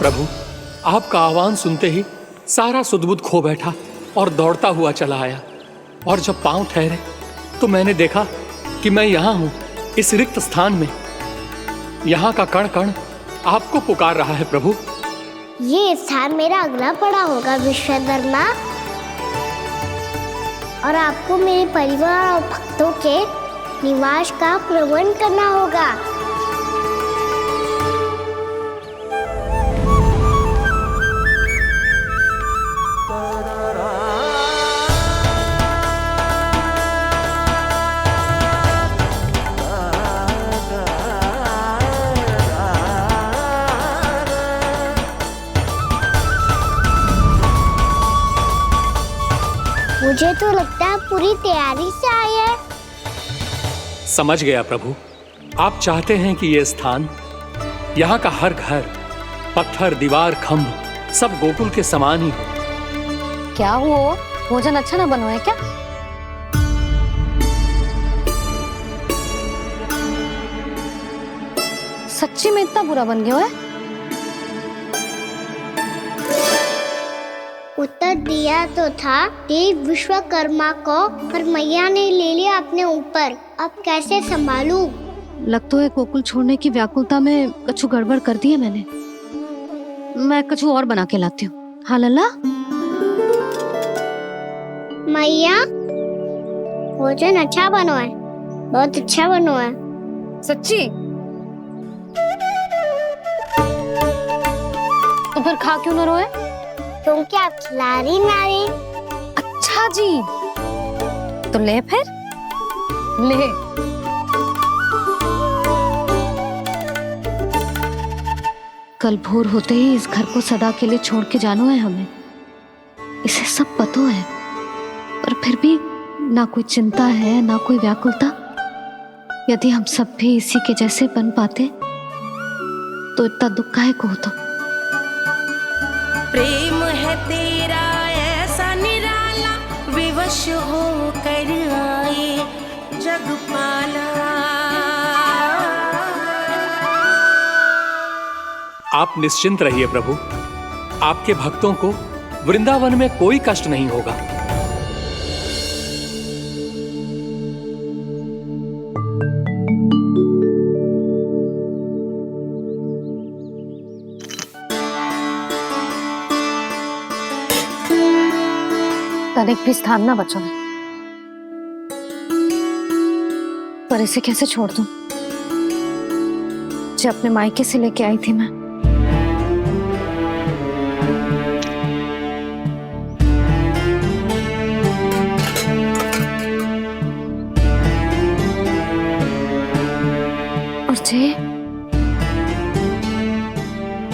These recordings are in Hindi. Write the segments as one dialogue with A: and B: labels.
A: प्रभु, आपका आह्वान सुनते ही सारा सुध-बुध खो बैठा और दौड़ता हुआ चला आया। और जब पांव ठहरे तो मैंने देखा कि मैं यहाँ हूँ, इस रिक्त स्थान में। यहाँ का कण कण आपको पुकार रहा है प्रभु।
B: ये स्थान मेरा अगला पड़ा होगा विश्वकर्मा, और आपको मेरे परिवार और भक्तों के निवास का प्रबंध करना होगा। मुझे तो लगता है पूरी तैयारी से आए हैं।
A: समझ गया प्रभु, आप चाहते हैं कि ये स्थान, यहाँ का हर घर, पत्थर, दीवार, खम्भ सब गोकुल के समान ही हो।
C: क्या वो भोजन अच्छा ना बनो है क्या? सच्ची में इतना बुरा बन गया है?
B: उत्तर दिया तो था देव विश्वकर्मा को, पर मैया ने ले लिया अपने ऊपर। अब कैसे संभालूं?
C: लग तो है गोकुल छोड़ने की व्याकुलता में कछु गड़बड़ कर दी है मैंने। मैं कछु और बना के लाती हूँ। हाँ लल्ला?
B: मैया, भोजन अच्छा बनो है, बहुत अच्छा बनो है।
C: सच्ची? तो फिर खा क्यों न रोए?
B: क्योंकि आप खिलाड़ी नारी।
C: अच्छा जी, तो ले फिर ले। कल भोर होते ही इस घर को सदा के लिए छोड़ के जाना है हमें। इसे सब पता है, पर फिर भी ना कोई चिंता है, ना कोई व्याकुलता। यदि हम सब भी इसी के जैसे बन पाते तो इतना दुख काहे को होता।
D: प्रेम है तेरा ऐसा निराला, विवश हो कर आए जगपाला।
A: आप निश्चिंत रहिए प्रभु, आपके भक्तों को वृंदावन में कोई कष्ट नहीं होगा।
C: तनिक भी स्थान ना बचो, पर इसे कैसे छोड़ दूं? जो अपने मायके से लेके आई थी मैं। और जे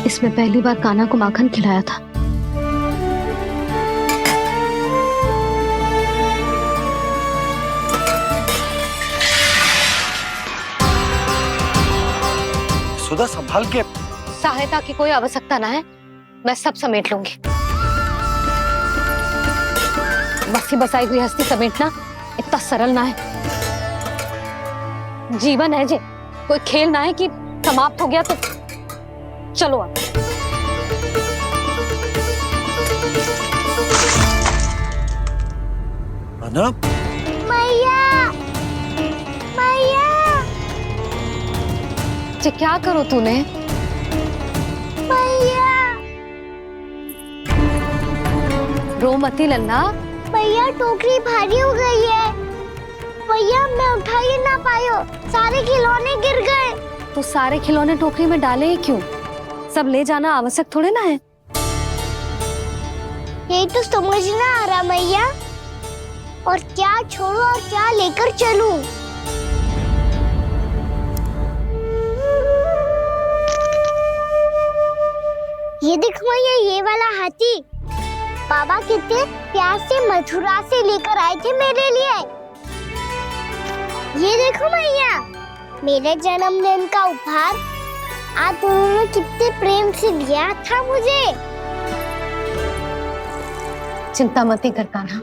C: इसमें पहली बार कान्हा को माखन खिलाया था।
E: सुधा संभाल के।
C: सहायता की कोई आवश्यकता ना है, मैं सब समेट लूंगी। बसी बसाई गृहस्थी समेटना इतना सरल ना है। जीवन है जे, कोई खेल ना है कि समाप्त हो गया तो चलो अब।
E: अनप,
B: मैया, मैया।
C: जे क्या करो तूने?
B: मैया,
C: रो मती लल्ला।
B: भैया टोकरी भारी हो गई है। भैया मैं उठा ही ना पायो, सारे खिलौने गिर गए।
C: तो सारे खिलौने टोकरी में डाले ही क्यों? सब ले जाना आवश्यक थोड़े ना है।
B: यही तो समझ ना आ रहा मैया, और क्या छोड़ू और क्या लेकर चलूं? ये देख मैया, ये वाला हाथी बाबा कितने प्यार से मथुरा से लेकर आए थे मेरे लिए। ये देखो मैया, मेरे जन्मदिन का उपहार आज उन्होंने कितने प्रेम से दिया था मुझे।
C: चिंता मत कर कान्हा,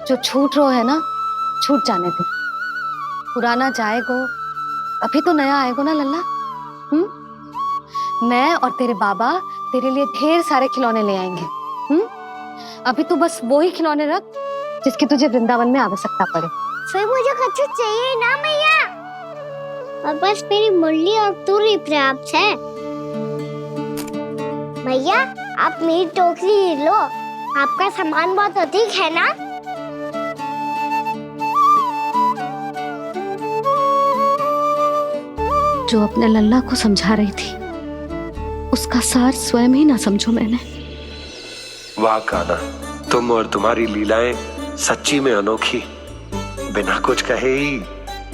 C: जो छूट रो है ना, छूट जाने दे। पुराना जाएगो, अभी तो नया आएगो ना लल्ला। मैं और तेरे बाबा तेरे लिए ढेर सारे खिलौने ले आएंगे। अभी तू बस वो ही खिलौने रख जिसकी तुझे वृंदावन में आवश्यकता पड़े।
B: फिर मुझे कच्चू चाहिए ना मैया, और बस मेरी मुरली और तुरी पर्याप्त है। भैया आप मेरी टोकरी लो, आपका सामान बहुत अधिक है ना।
C: जो अपने लल्ला को समझा रही थी उसका सार स्वयं ही ना समझो मैंने।
E: वाह कान्हा, तुम और तुम्हारी लीलाएं सच्ची में अनोखी। बिना कुछ कहे ही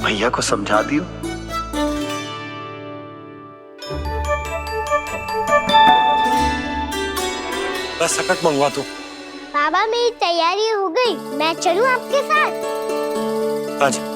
E: भैया को समझा दियो। बस सकट मंगवा तू।
B: बाबा मेरी तैयारी हो गई, मैं चलूं आपके साथ?
E: अच्छा।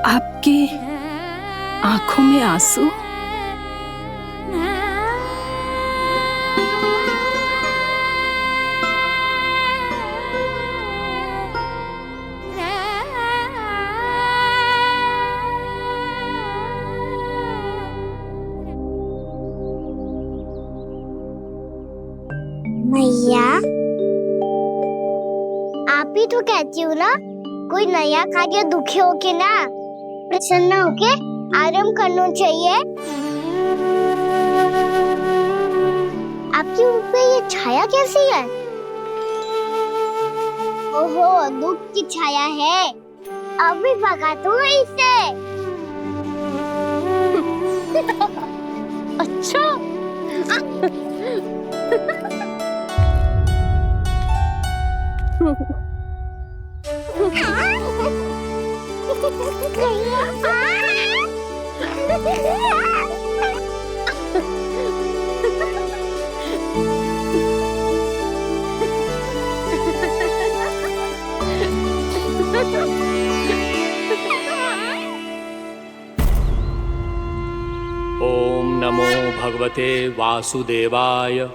F: आपकी आंखों में आंसू?
B: मैया, आप ही तो कहती हो ना, कोई नया कार्य दुखी होके ना प्रसन्न होके आराम करना चाहिए। आपकी मुख पे ये छाया कैसी है? ओहो, दुख की छाया है। अभी भगा दूं इसे।
F: अच्छा।
A: ओम नमो भगवते वासुदेवाय।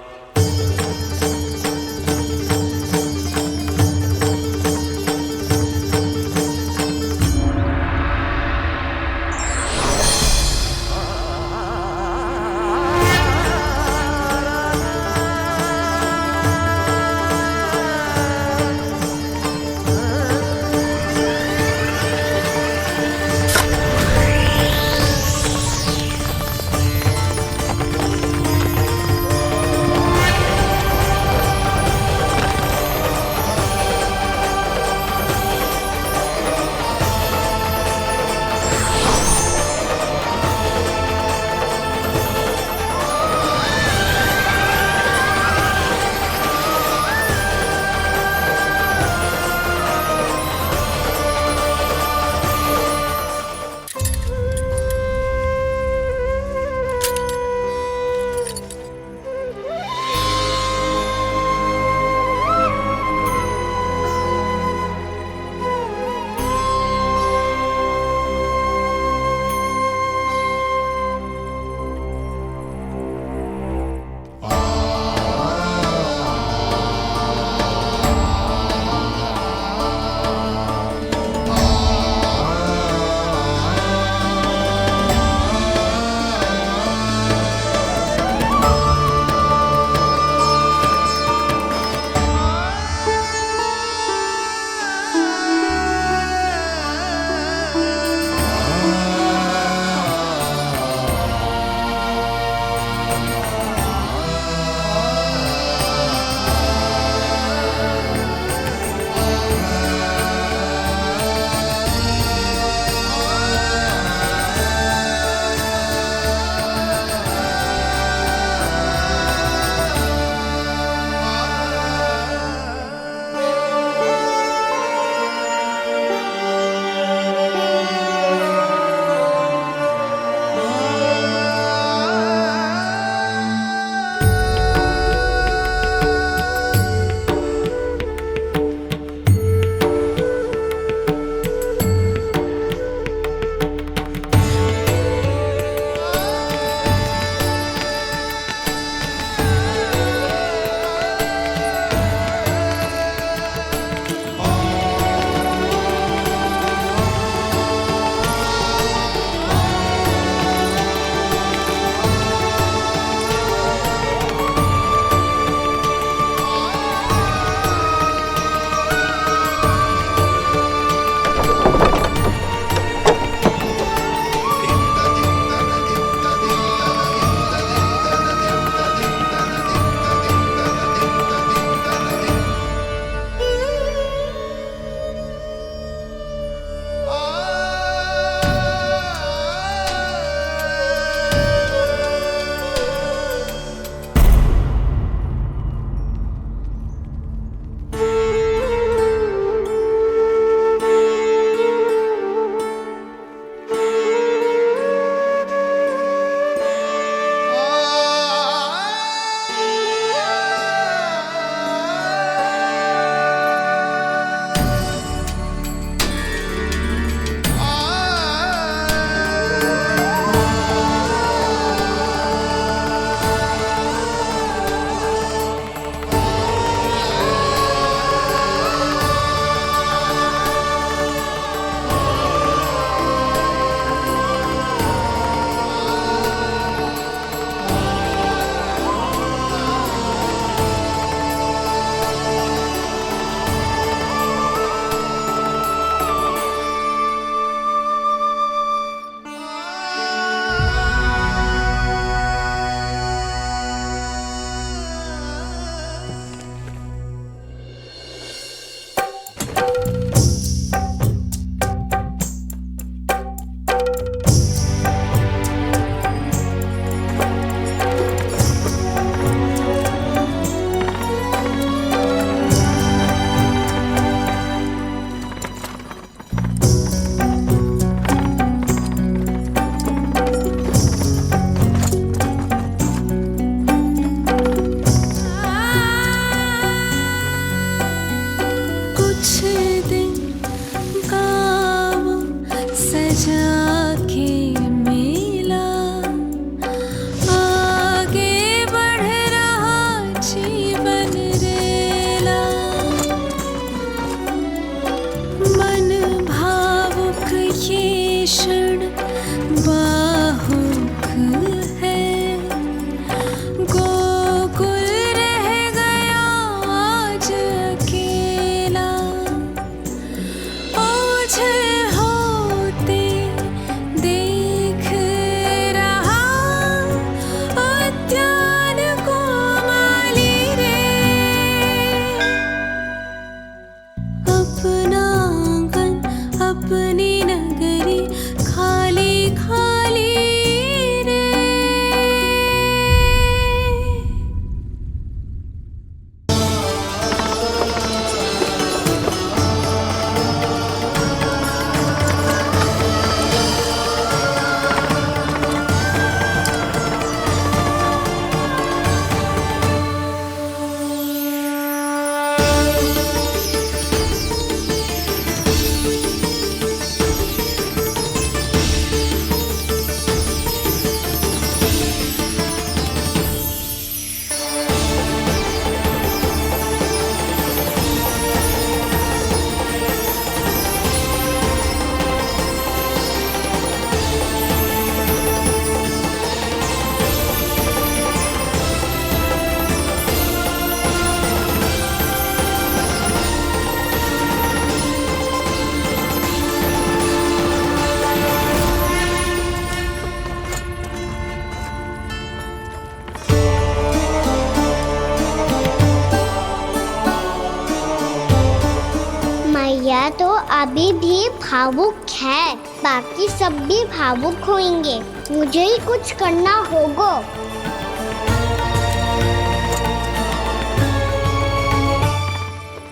B: मैया तो अभी भी भावुक है, बाकी सब भी भावुक होंगे। मुझे ही कुछ करना होगा।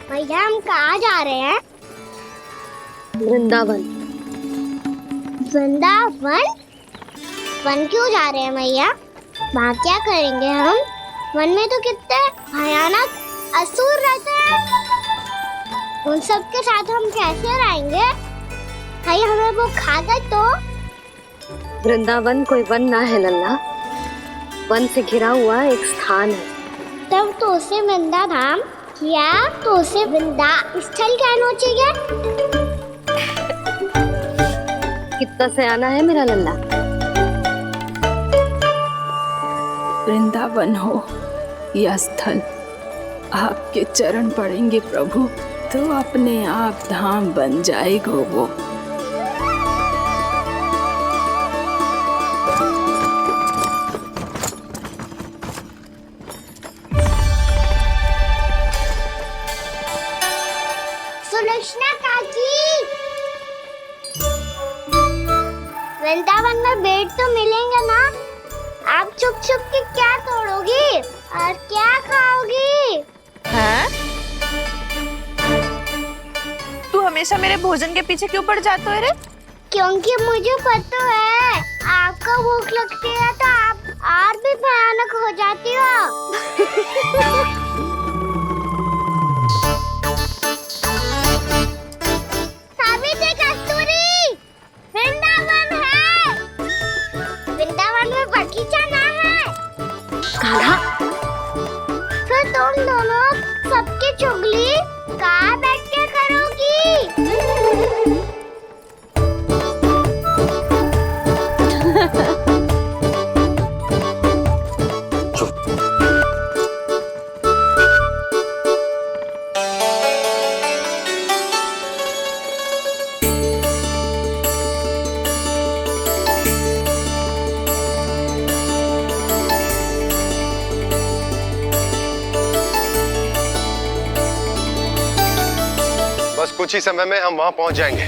B: भैया हम कहाँ जा रहे हैं?
C: वृंदावन।
B: वृंदावन? वन क्यों जा रहे हैं मैया? वहाँ क्या करेंगे हम? वन में तो कितने भयानक असुर रहते हैं। उन सब के साथ हम कैसे रहेंगे? भाई हमें वो खा गए तो?
C: वृंदावन कोई वन ना है लल्ला, वन से घिरा हुआ एक स्थान है।
B: तब तो उसे वृंदा धाम या तो उसे वृंदा स्थल कहना चाहिए।
C: कितना सयाना है मेरा लल्ला।
F: वृंदावन हो या स्थल, आपके चरण पड़ेंगे प्रभु तो अपने आप धाम बन जाएगा वो।
B: सुलक्षणा काकी, वृंदावन में बेट तो मिलेंगे ना? आप छुप छुप के क्या तोड़ोगी और क्या खाओगी?
G: हाँ? तू हमेशा मेरे भोजन के पीछे क्यों पड़ जाता है रे?
B: क्योंकि मुझे पता है आपको भूख लगती है तो आप और भी भयानक हो जाती हो। सावित्री, कस्तूरी, वृंदावन है। वृंदावन में बगीचा ना है।
C: कान्हा,
B: फिर तुम दोनों सबकी चुगली कहाँ बैठ के करोगी?
H: बस कुछ ही समय में हम वहां पहुंच जाएंगे।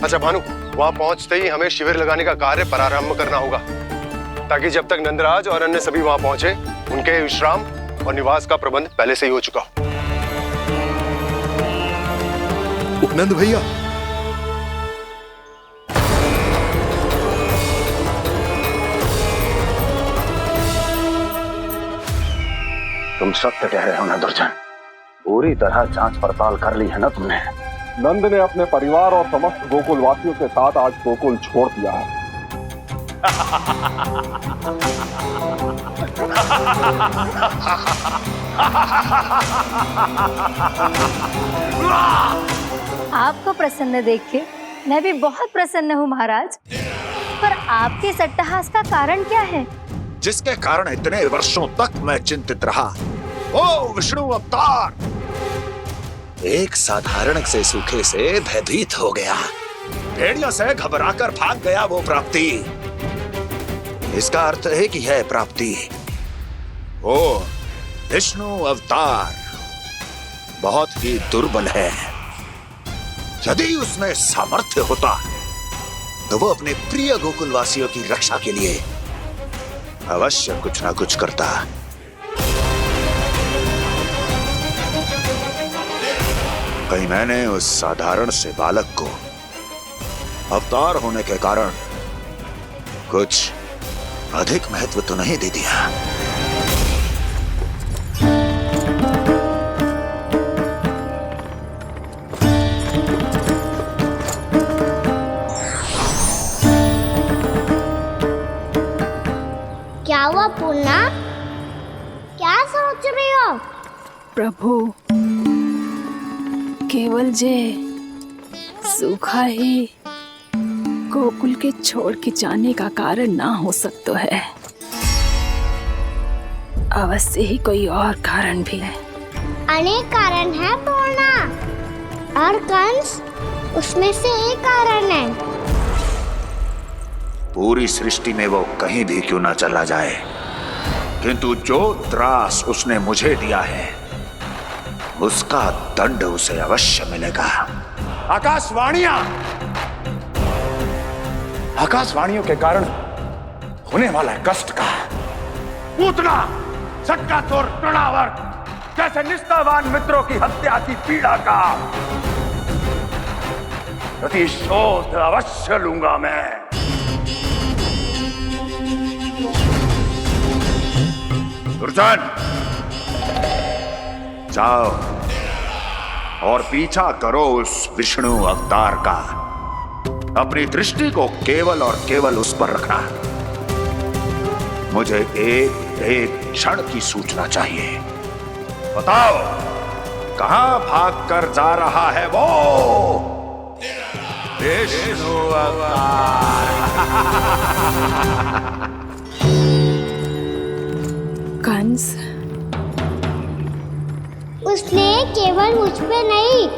H: अच्छा भानु, वहां पहुंचते ही हमें शिविर लगाने का कार्य प्रारंभ करना होगा, ताकि जब तक नंदराज और अन्य सभी वहां पहुंचे उनके विश्राम और निवास का प्रबंध पहले से ही हो चुका हो।
I: उपनंद भैया,
J: तुम सत्य कह रहे हो ना दुर्जन? पूरी तरह जांच पड़ताल कर ली है ना तुमने?
K: नंद ने अपने परिवार और समस्त गोकुल वासियों के साथ आज गोकुल छोड़ दिया है।
L: आपको प्रसन्न देख के मैं भी बहुत प्रसन्न हूँ महाराज। पर आपके इस अट्टहास का कारण क्या है?
I: जिसके कारण इतने वर्षों तक मैं चिंतित रहा। ओ विष्णु अवतार! एक साधारण से सूखे से भयभीत हो गया, भेड़ियों से घबराकर भाग गया वो प्राप्ति। इसका अर्थ है कि यह प्राप्ति ओ विष्णु अवतार बहुत ही दुर्बल है। यदि उसमें सामर्थ्य होता तो वो अपने प्रिय गोकुलवासियों की रक्षा के लिए अवश्य कुछ ना कुछ करता। कहीं मैंने उस साधारण से बालक को अवतार होने के कारण कुछ अधिक महत्व तो नहीं दे दिया।
B: क्या हुआ पूर्णा? क्या सोच रही हो?
F: प्रभु, केवल जे सूखा ही गोकुल के छोड़ के जाने का कारण ना हो सकता है। अवश्य ही कोई और कारण भी है।
B: अनेक कारण है पूर्णा, और कंस उसमें से एक कारण है।
I: पूरी सृष्टि में वो कहीं भी क्यों ना चला जाए, किंतु जो त्रास उसने मुझे दिया है उसका दंड उसे अवश्य मिलेगा। आकाशवाणियों के कारण होने वाला कष्ट का पूतना सटका चोर तृणावर्त जैसे निष्ठावान मित्रों की हत्या की पीड़ा का प्रतिशोध अवश्य लूंगा मैं। दुर्जन, जाओ और पीछा करो उस विष्णु अवतार का। अपनी दृष्टि को केवल और केवल उस पर रखना। मुझे एक क्षण की सूचना चाहिए। बताओ कहां भागकर जा रहा है वो विष्णु अवतार?
F: कंस,
B: उसने केवल मुझ पे नहीं,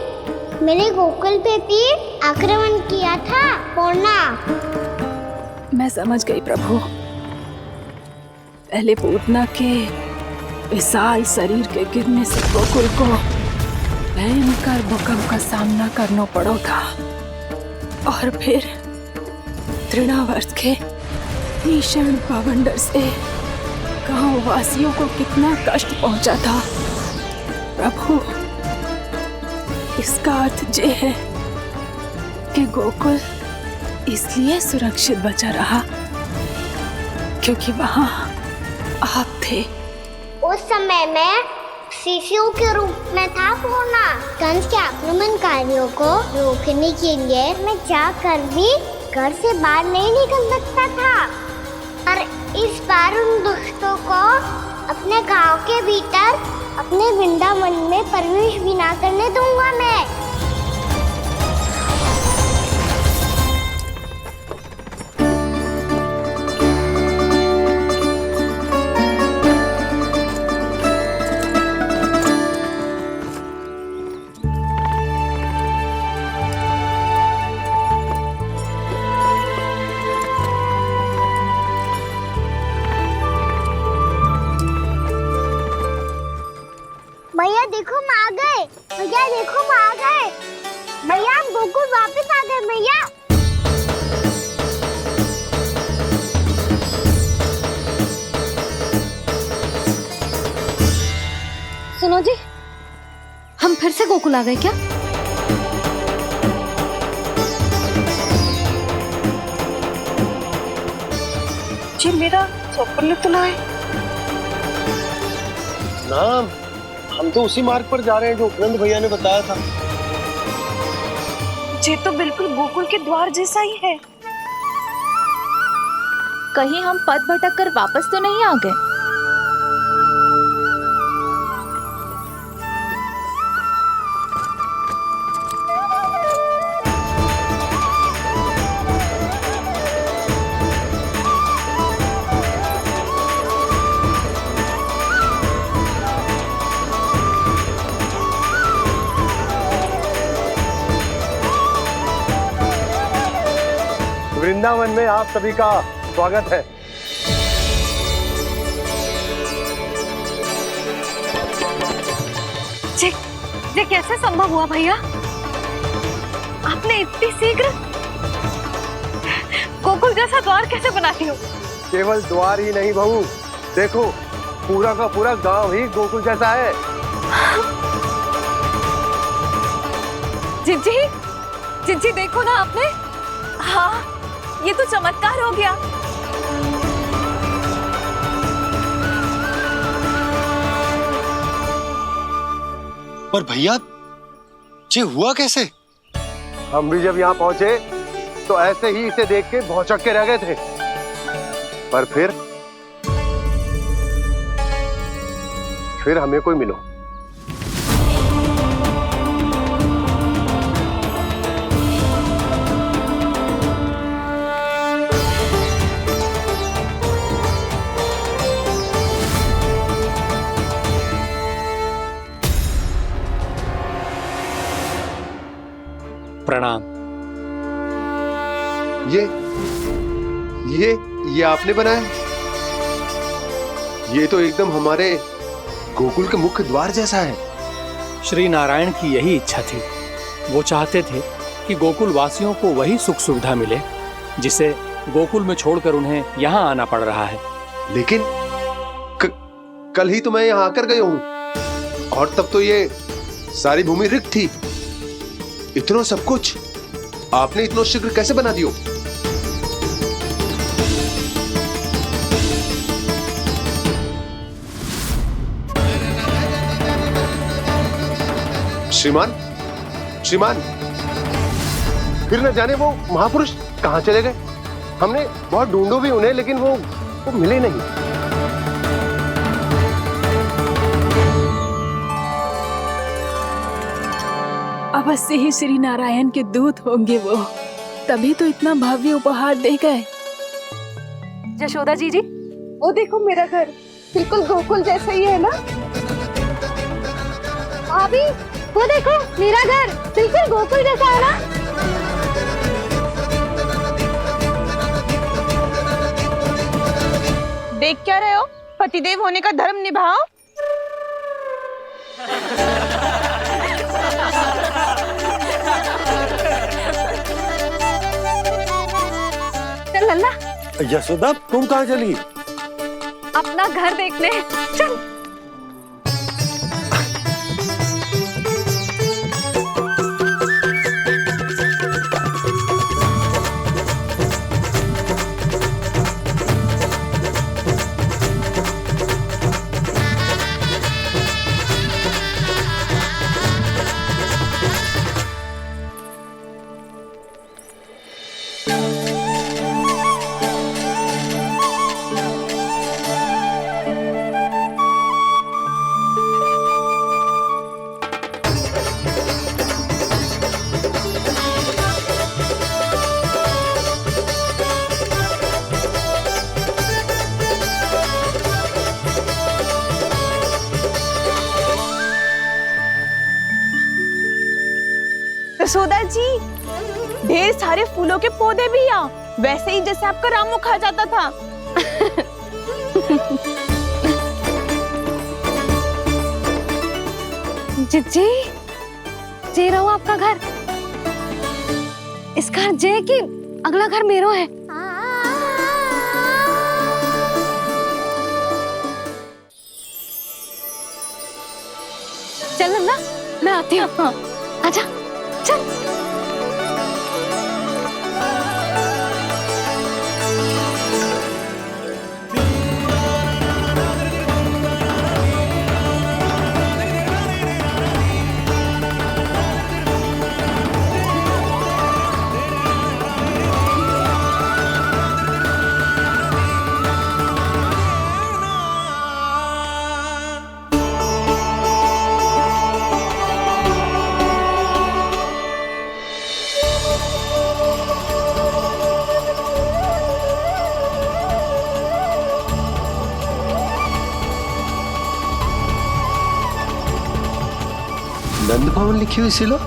B: मेरे गोकुल पे भी आक्रमण किया था पूर्णा।
F: मैं समझ गई प्रभु। पहले पूतना के विशाल शरीर के गिरने से गोकुल को भयंकर भूकंप का सामना करना पड़ा था, और फिर तृणावर्त के भीषण पावंडर से गांव वासियों को कितना कष्ट पहुंचा था। प्रभु, इसका अर्थ ये है कि गोकुल इसलिए सुरक्षित बचा रहा क्योंकि वहां आप थे।
B: उस समय मैं शिशु के रूप में था पूर्णा। कंस के आक्रमणकारियों को रोकने के लिए मैं जाकर भी घर से बाहर नहीं निकल सकता था, और इस बार उन दुष्टों को अपने गांव के भीतर अपने वृंदावन में प्रवेश भी ना करने दूंगा मैं। भैया देखो हम आ गए, भैया देखो हम आ गए, भैया हम गोकुल वापस आ गए भैया।
C: सुनो जी, हम फिर से गोकुल आ गए क्या?
G: जी मेरा स्वप्न तो ना है।
H: ना, हम तो उसी मार्ग पर जा रहे हैं जो उपनंद भैया ने बताया था।
G: ये तो बिल्कुल गोकुल के द्वार जैसा ही है।
M: कहीं हम पथ भटक कर वापस तो नहीं आ गए?
H: वृंदावन में आप सभी का स्वागत है।
L: ये कैसे संभव हुआ भैया? आपने इतनी शीघ्र गोकुल जैसा द्वार कैसे बना दिया?
H: केवल द्वार ही नहीं बहू, देखो पूरा का पूरा गांव ही गोकुल जैसा है।
M: जिज्जी, जिज्जी देखो ना आपने। हाँ, ये तो चमत्कार हो गया।
E: पर भैया, ये हुआ कैसे?
H: हम भी जब यहाँ पहुंचे तो ऐसे ही इसे देख के भौचक के रह गए थे, पर फिर हमें कोई मिलो।
A: प्रणाम।
H: ये आपने बनाया? ये तो एकदम हमारे गोकुल के मुख्य द्वार जैसा है।
A: श्री नारायण की यही इच्छा थी। वो चाहते थे कि गोकुल वासियों को वही सुख सुविधा मिले जिसे गोकुल में छोड़कर उन्हें यहाँ आना पड़ रहा है।
H: लेकिन कल ही तो मैं यहाँ आकर गया हूँ और तब तो ये सारी भूमि रिक्त थी। इतना सब कुछ आपने इतना शीघ्र कैसे बना दियो? श्रीमान, श्रीमान, फिर न जाने वो महापुरुष कहां चले गए। हमने बहुत ढूंढो भी उन्हें, लेकिन वो मिले नहीं।
F: अवश्य ही श्री नारायण के दूत होंगे वो, तभी तो इतना भव्य उपहार दे गए।
M: यशोदा जी जी,
G: वो देखो मेरा घर बिल्कुल गोकुल जैसा ही है ना।
B: भाभी वो देखो मेरा घर बिल्कुल गोकुल जैसा है ना।
G: देख क्या रहे हो? पतिदेव होने का धर्म निभाओ।
M: चल लल्ला,
E: यशोदा तुम कहाँ चली?
M: अपना घर देखने चल।
G: यशोदा जी, ढेर सारे फूलों के पौधे भी यहाँ, वैसे ही जैसे आपका रामू खा जाता था।
C: जी जे रहो आपका घर। इस घर जे की अगला घर मेरो है। चल ना, मैं आती हूँ। आजा चल।
E: नंद भवन लिखी हुई सिलो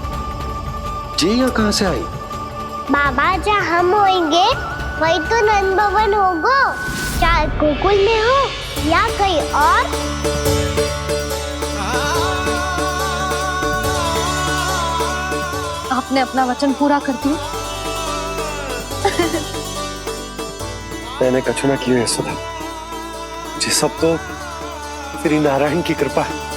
E: जी यहाँ कहाँ से आई?
B: बाबा जहाँ हम होंगे वही तो नंद भवन होगा। चाहे गोकुल में हो या कहीं और।
C: आपने अपना वचन पूरा कर दिया।
E: मैंने कछु ना किया है सुधा, ये सब तो श्री नारायण की कृपा है।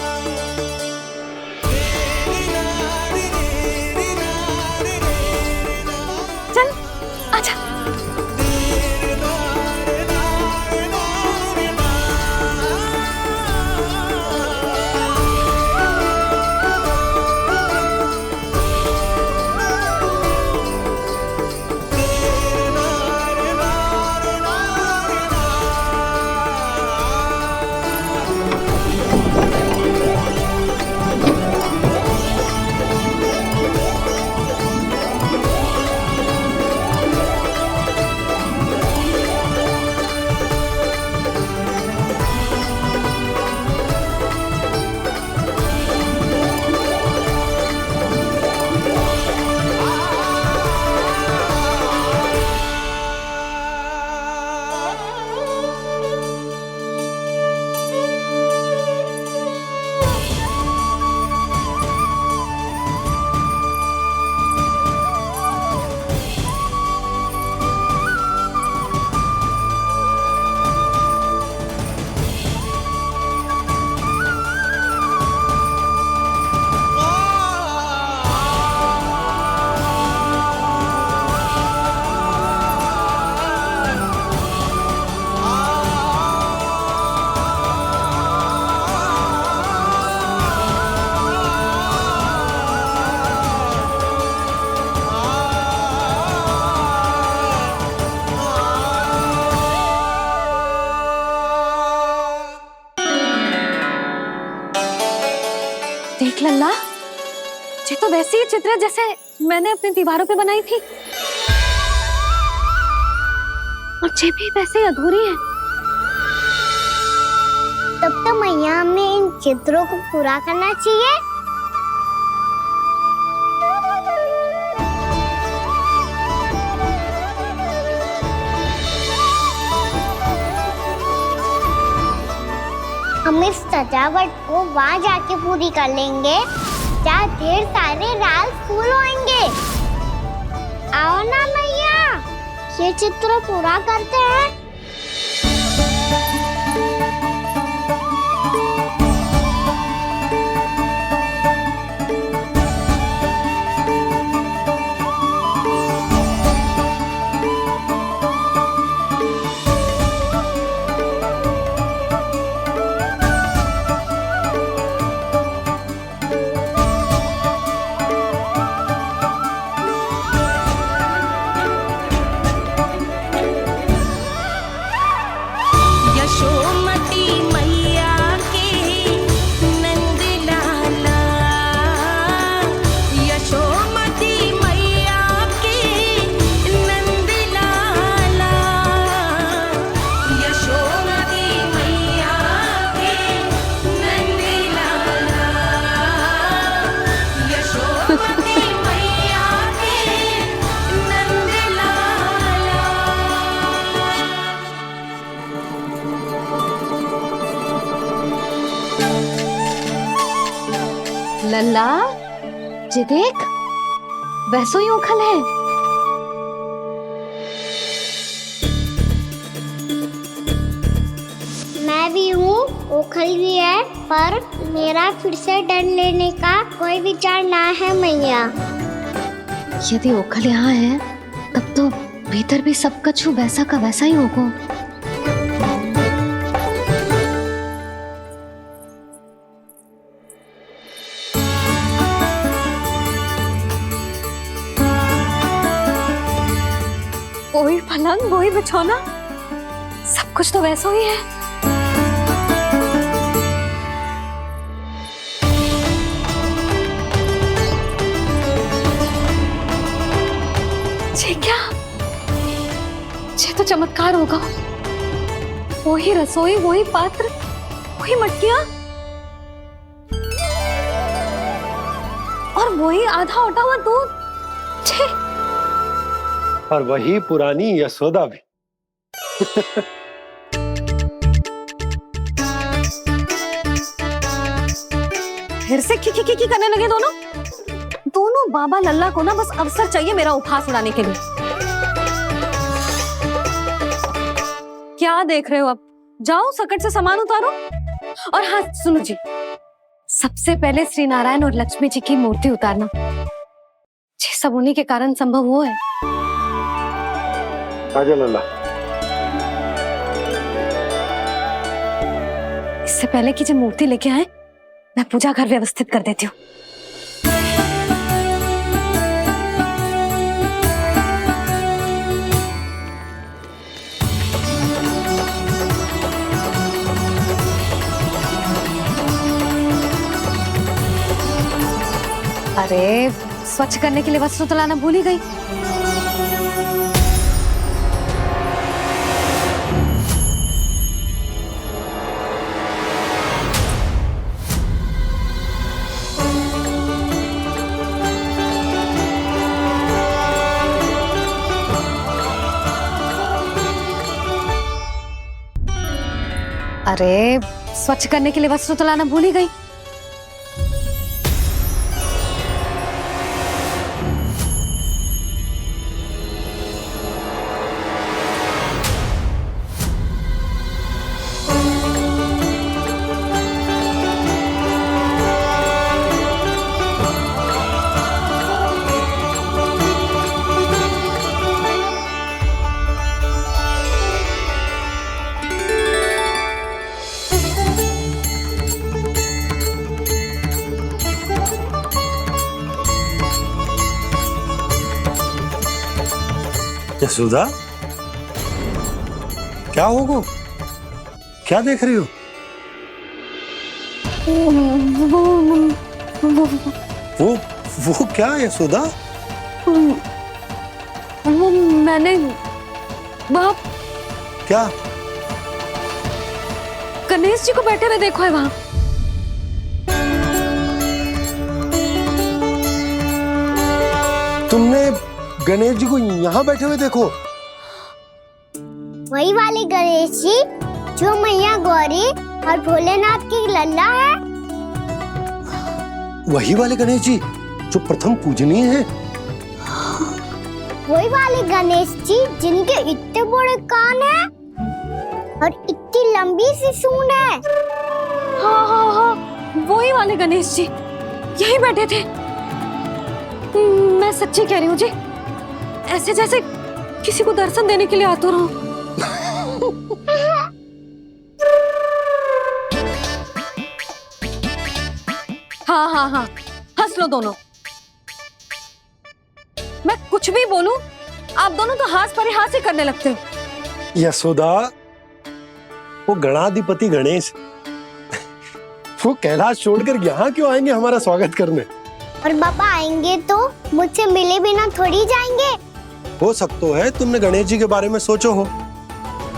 C: देख लल्ला, ये तो वैसी ही चित्र है जैसे मैंने अपनी दीवारों पे बनाई थी, और ये भी वैसे ही अधूरी है।
B: तब तो मैया हमें इन चित्रों को पूरा करना चाहिए। हम इस सजावट को वहाँ जाके पूरी कर लेंगे जहाँ ढेर सारे लाल फूल होंगे। आओ ना मैया, ये चित्र पूरा करते हैं।
C: लल्ला, ये देख, वैसो ही उखल है।
B: मैं भी हूँ, उखल भी है, पर मेरा फिर से डर लेने का कोई विचार ना है मैया।
C: यदि ओखल यहाँ है, तब तो भीतर भी सब कछु वैसा का वैसा ही होगा।
L: वही पलंग, वही बिछौना, सब कुछ तो वैसा ही है। ये क्या? ये तो चमत्कार होगा। वही रसोई, वही पात्र, वही मटकियां, और वही आधा उटा हुआ दूध। छे!
E: और वही पुरानी यशोदा भी।
L: फिर से की करने लगे दोनों बाबा लल्ला को ना बस अवसर चाहिए मेरा उपहास उड़ाने के लिए। क्या देख रहे हो? अब जाओ सकट से सामान उतारो। और हाँ सुनो जी, सबसे पहले श्री नारायण और लक्ष्मी जी की मूर्ति उतारना। ये सब उन्हीं के कारण संभव हुआ है।
E: आजा लल्ला।
L: इससे पहले कि जो मूर्ति लेके आए, मैं पूजा घर व्यवस्थित कर देती हूँ। अरे स्वच्छ करने के लिए वस्त्र तो लाना भूल ही गई। अरे स्वच्छ करने के लिए वस्त्र तो लाना भूल ही गई।
N: यशोदा, क्या होगा? क्या देख रही हो? वो क्या है यशोदा?
L: वो मैंने वहाँ
N: क्या?
L: गणेश जी को बैठे हुए देखो है वहाँ।
N: तुमने गणेश जी को यहाँ बैठे हुए देखो?
B: वही वाले गणेश जी जो मैया गौरी और भोलेनाथ की लल्ला है।
N: वही वाले गणेश जी जो प्रथम पूजनीय है?
B: वही वाले गणेश जी जिनके इतने बड़े कान हैं और इतनी लंबी सी सूंड है।
L: हाँ हाँ हाँ, वही वाले गणेश जी यही बैठे थे। मैं सच्ची कह रही हूँ जी, ऐसे जैसे किसी को दर्शन देने के लिए आतुर हूँ। हाँ हाँ हाँ, हंस लो दोनों। मैं कुछ भी बोलूं, आप दोनों तो हास परिहास ही करने लगते हो।
N: यशोदा, वो गणाधिपति गणेश वो कैलाश छोड़कर यहाँ क्यों आएंगे हमारा स्वागत करने?
B: और बाबा आएंगे तो मुझसे मिले बिना थोड़ी जाएंगे।
N: हो सकता है तुमने गणेश जी के बारे में सोचो हो,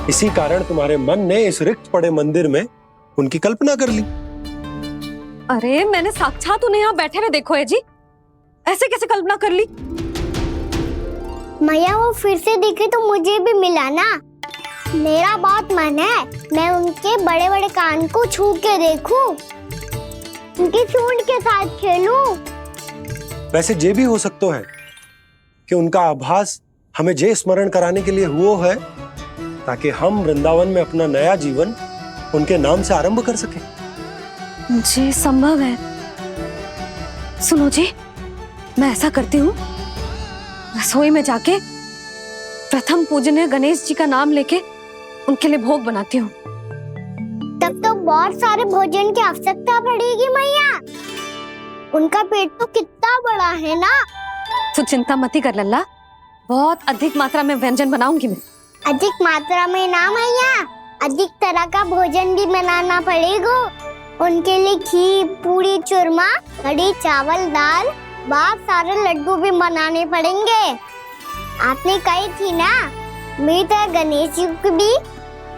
N: इसी कारण तुम्हारे मन ने इस रिक्त पड़े मंदिर में उनकी कल्पना कर ली।
L: अरे मैंने साक्षात उन्हें यहाँ बैठे हुए देखो है जी, ऐसे कैसे कल्पना कर ली?
B: मैया वो फिर से दिखे तो मुझे भी मिला ना। मेरा बहुत मन है मैं उनके बड़े बड़े कान को छू के देखूं, उनकी सूंड के साथ खेलूं।
N: वैसे ये भी हो सकता है कि उनका आभास हमें जे स्मरण कराने के लिए हुआ है ताकि हम वृंदावन में अपना नया जीवन उनके नाम से आरंभ कर सके।
L: जी संभव है। सुनो जी, मैं ऐसा करती हूँ, रसोई में जाके प्रथम पूजनीय गणेश जी का नाम लेके उनके लिए भोग बनाती हूँ।
B: तब तो बहुत सारे भोजन की आवश्यकता पड़ेगी मैया, उनका पेट तो कितना बड़ा है ना।
L: तू चिंता मत कर लल्ला, बहुत अधिक मात्रा में व्यंजन बनाऊंगी मैं।
B: अधिक मात्रा में ना मैया, अधिक तरह का भोजन भी बनाना पड़ेगा। उनके लिए खीर, पूरी, चूरमा, कढ़ी, चावल, दाल, बहुत सारे लड्डू भी बनाने पड़ेंगे। आपने कही थी ना, मेरी तरह गणेश जी को भी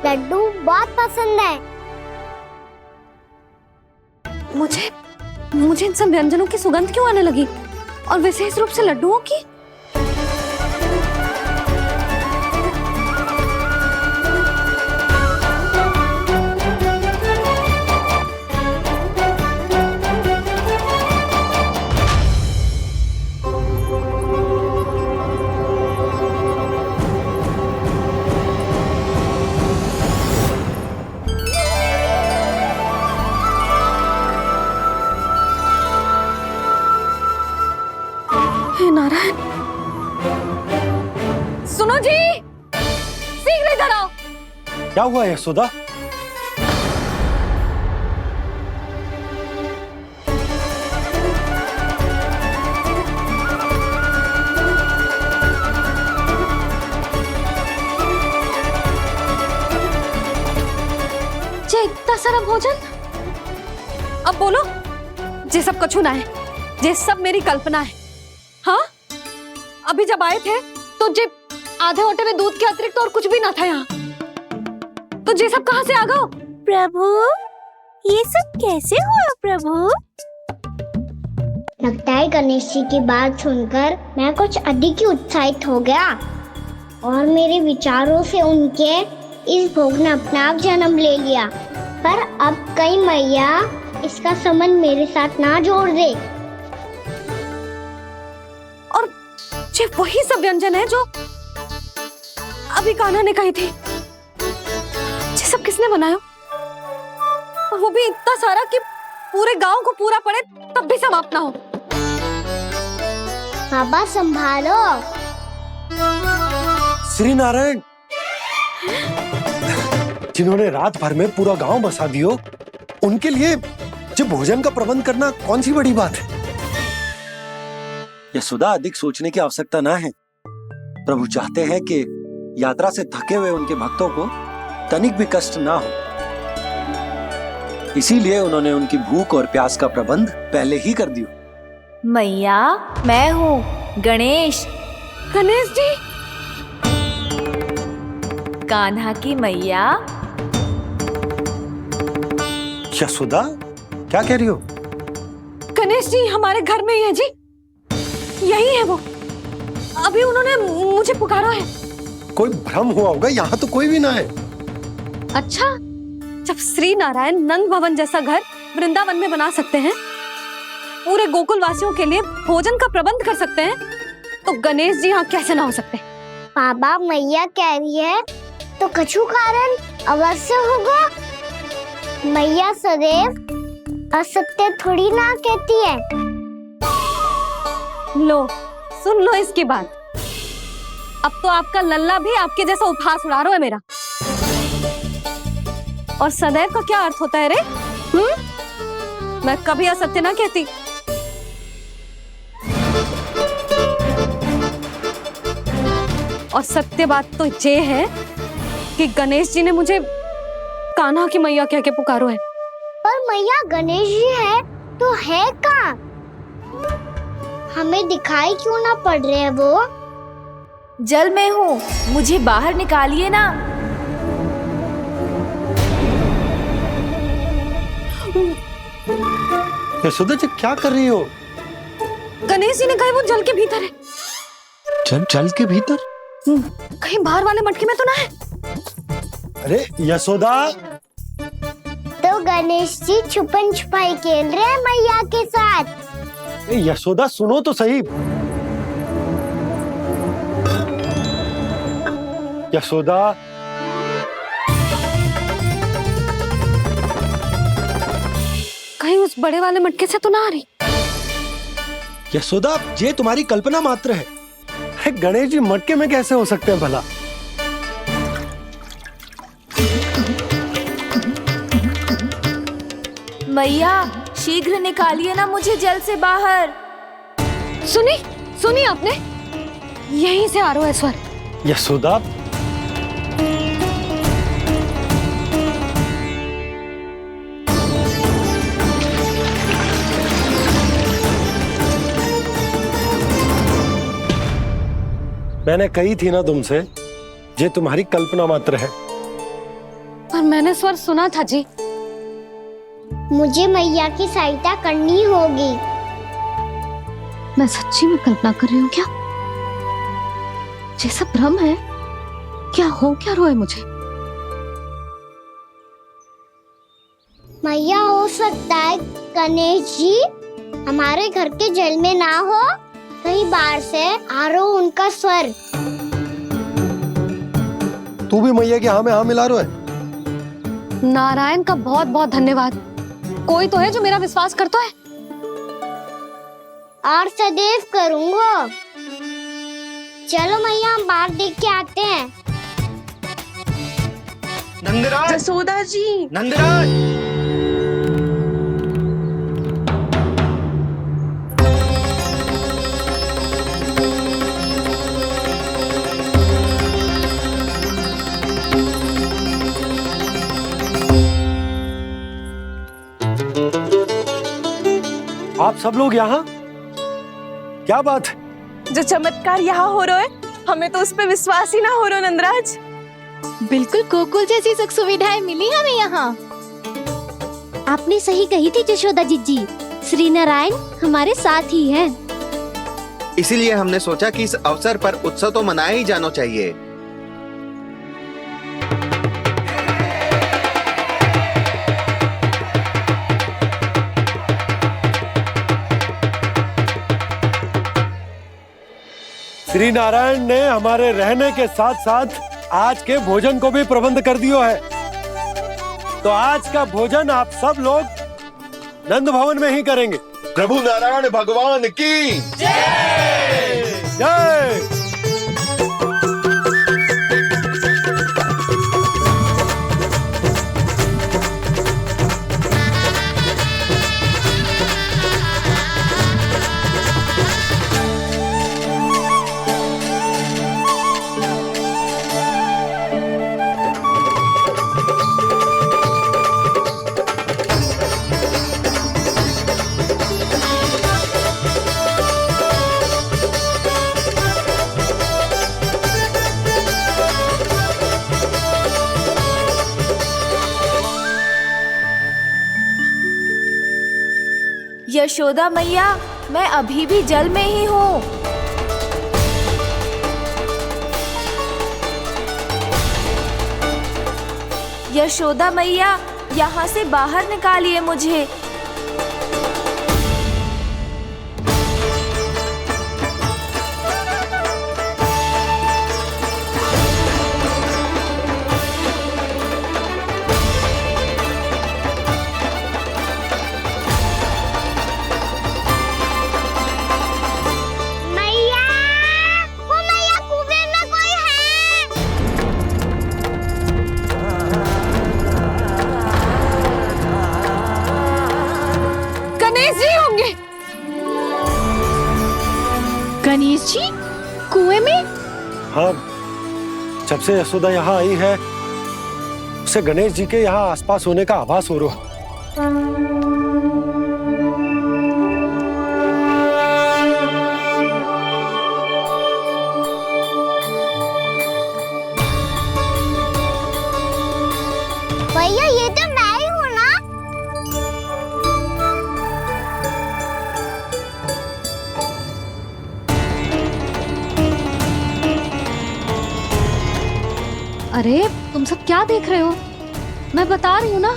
B: लड्डू बहुत पसंद है।
L: मुझे इन सब व्यंजनों की सुगंध क्यों आने लगी, और विशेष रूप से लड्डुओं की? नारायण, सुनो जी, शीघ्र इधर आओ।
N: क्या हुआ यशोदा?
L: जे इतना सारा भोजन, अब बोलो, जे सब कछु ना है, जे सब मेरी कल्पना है। हाँ, अभी जब आए थे तो जे आधे ओटे में दूध के अतिरिक्त और कुछ भी ना था यहाँ, तो जे सब कहाँ से आ गए?
B: प्रभु, ये सब कैसे हुआ प्रभु? लगता है गणेश जी की बात सुनकर मैं कुछ अधिक ही उत्साहित हो गया और मेरे विचारों से उनके इस भोग ने अपना आप जन्म ले लिया। पर अब कहीं मैया इसका संबंध मेरे साथ ना जोड़ दे।
L: ये वही सब व्यंजन है जो अभी कान्हा ने कही थी। ये सब किसने बनाया? और वो भी इतना सारा कि पूरे गांव को पूरा पड़े तब भी समाप्त ना हो।
B: बाबा संभालो।
N: श्री नारायण, जिन्होंने रात भर में पूरा गांव बसा दियो, उनके लिए जो भोजन का प्रबंध करना कौन सी बड़ी बात है? यशोदा, अधिक सोचने की आवश्यकता ना है। प्रभु चाहते हैं कि यात्रा से थके हुए उनके भक्तों को तनिक भी कष्ट ना हो। इसीलिए उन्होंने उनकी भूख और प्यास का प्रबंध पहले ही कर दिया।
M: मैया, मैं हूँ गणेश।
L: गणेश जी,
M: कान्हा की मैया।
N: यशोदा, क्या कह रही हो?
L: गणेश जी हमारे घर में ही है जी, यही है वो। अभी उन्होंने मुझे पुकारा है।
N: कोई भ्रम हुआ होगा, यहाँ तो कोई भी ना है।
L: अच्छा, जब श्री नारायण नंद भवन जैसा घर वृंदावन में बना सकते हैं, पूरे गोकुल वासियों के लिए भोजन का प्रबंध कर सकते हैं, तो गणेश जी यहाँ कैसे ना हो सकते?
B: बाबा, मैया कह रही है तो कछु कारण अवश्य होगा। मैया सदैव असत्य थोड़ी ना कहती है।
L: लो, सुन लो इसकी बात। अब तो आपका लल्ला भी आपके जैसा उपहास उड़ा रहा है मेरा। और सदैव का क्या अर्थ होता है रे? मैं कभी असत्य ना कहती। और सत्य बात तो ये है कि गणेश जी ने मुझे कान्हा की मैया कह के पुकारो है।
B: पर मैया गणेश जी है तो है कहाँ? हमें दिखाई क्यों ना पड़ रहे हैं वो?
M: जल में हूँ, मुझे बाहर निकालिए ना।
N: यशोदा जी, क्या कर रही हो?
L: गणेश जी ने कहा वो जल के भीतर है।
N: जल के भीतर?
L: कहीं बाहर वाले मटके में तो ना है?
N: अरे यशोदा!
B: तो गणेश जी छुपन छुपाई खेल रहे हैं मैया के साथ।
N: यशोदा, सुनो तो सही। यशोदा,
L: कहीं उस बड़े वाले मटके से तो ना आ रही?
N: यशोदा, ये तुम्हारी कल्पना मात्र है। गणेश जी मटके में कैसे हो सकते हैं भला?
M: मैया, शीघ्र निकालिए ना मुझे जल से बाहर।
L: सुनी आपने? यहीं से आ रहा है स्वर।
N: यशोदा, मैंने कही थी ना तुमसे, ये तुम्हारी कल्पना मात्र है।
L: पर मैंने स्वर सुना था जी।
B: मुझे मैया की सहायता करनी होगी।
C: मैं सच्ची में कल्पना कर रही हूँ क्या? जैसा भ्रम है क्या? हो क्या रहा है मुझे?
B: मैया, हो सकता है गणेश जी हमारे घर के जल में ना हो, कहीं बाहर से आ रहा हो उनका स्वर।
N: तू भी मैया के हाँ में हाँ मिला रहा है।
L: नारायण का बहुत बहुत धन्यवाद। कोई तो है जो मेरा विश्वास करता है।
B: और सदैव करूंगा। चलो मैया, हम बाहर देख के आते हैं।
G: नंदराज! जसोदा जी!
J: नंदराज!
N: आप सब लोग यहाँ? क्या बात है?
G: जो चमत्कार यहाँ हो रहा है, हमें तो उस पे विश्वास ही ना हो रहा नंदराज।
O: बिल्कुल गोकुल जैसी सुख सुविधाएं मिली हमें यहाँ। आपने सही कही थी यशोदा जीजी, श्री नारायण हमारे साथ ही हैं।
P: इसीलिए हमने सोचा कि इस अवसर पर उत्सव तो मनाया ही जाना चाहिए।
N: श्री नारायण ने हमारे रहने के साथ साथ आज के भोजन को भी प्रबंध कर दिया है। तो आज का भोजन आप सब लोग नंद भवन में ही करेंगे।
H: प्रभु नारायण भगवान की
N: जय जय।
M: यशोदा मैया, मैं अभी भी जल में ही हूँ। यशोदा मैया, यहाँ से बाहर निकालिए मुझे।
O: गणेश जी कुएं में?
N: हाँ, जब से यशोदा यहाँ आई है उसे गणेश जी के यहाँ आसपास होने का आभास हो रहा।
B: भैया ये तो मैं ही हूँ ना?
C: अरे तुम सब क्या देख रहे हो? मैं बता रही हूँ ना,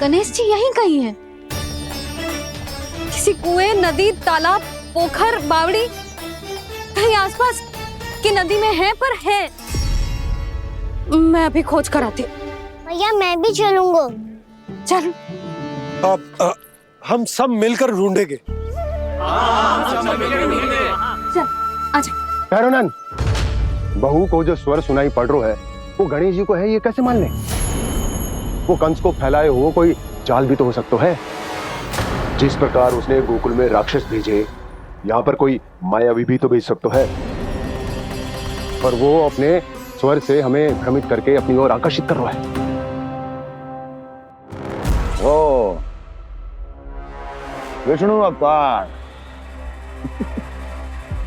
C: गणेश जी यहीं कहीं हैं।
L: किसी कुएं, नदी, तालाब, पोखर, बावड़ी कहीं आसपास की नदी में है, पर है। मैं अभी खोज कर आती हूँ।
B: भैया मैं भी चलूंगा।
L: चल।
N: अब हम सब मिलकर ढूंढेंगे।
L: चल आजा।
H: भैरवनंद, बहू को जो स्वर सुनाई पड़ रहा है वो गणेश जी को है, ये कैसे मान ले? वो कंस को फैलाए हुए कोई चाल भी तो हो सकता है। जिस प्रकार उसने गोकुल में राक्षस भेजे, यहाँ पर कोई मायावी भी तो भेज सकता है। पर वो अपने स्वर से हमें भ्रमित करके अपनी ओर आकर्षित कर रहा है।
J: ओ विष्णु अवतार।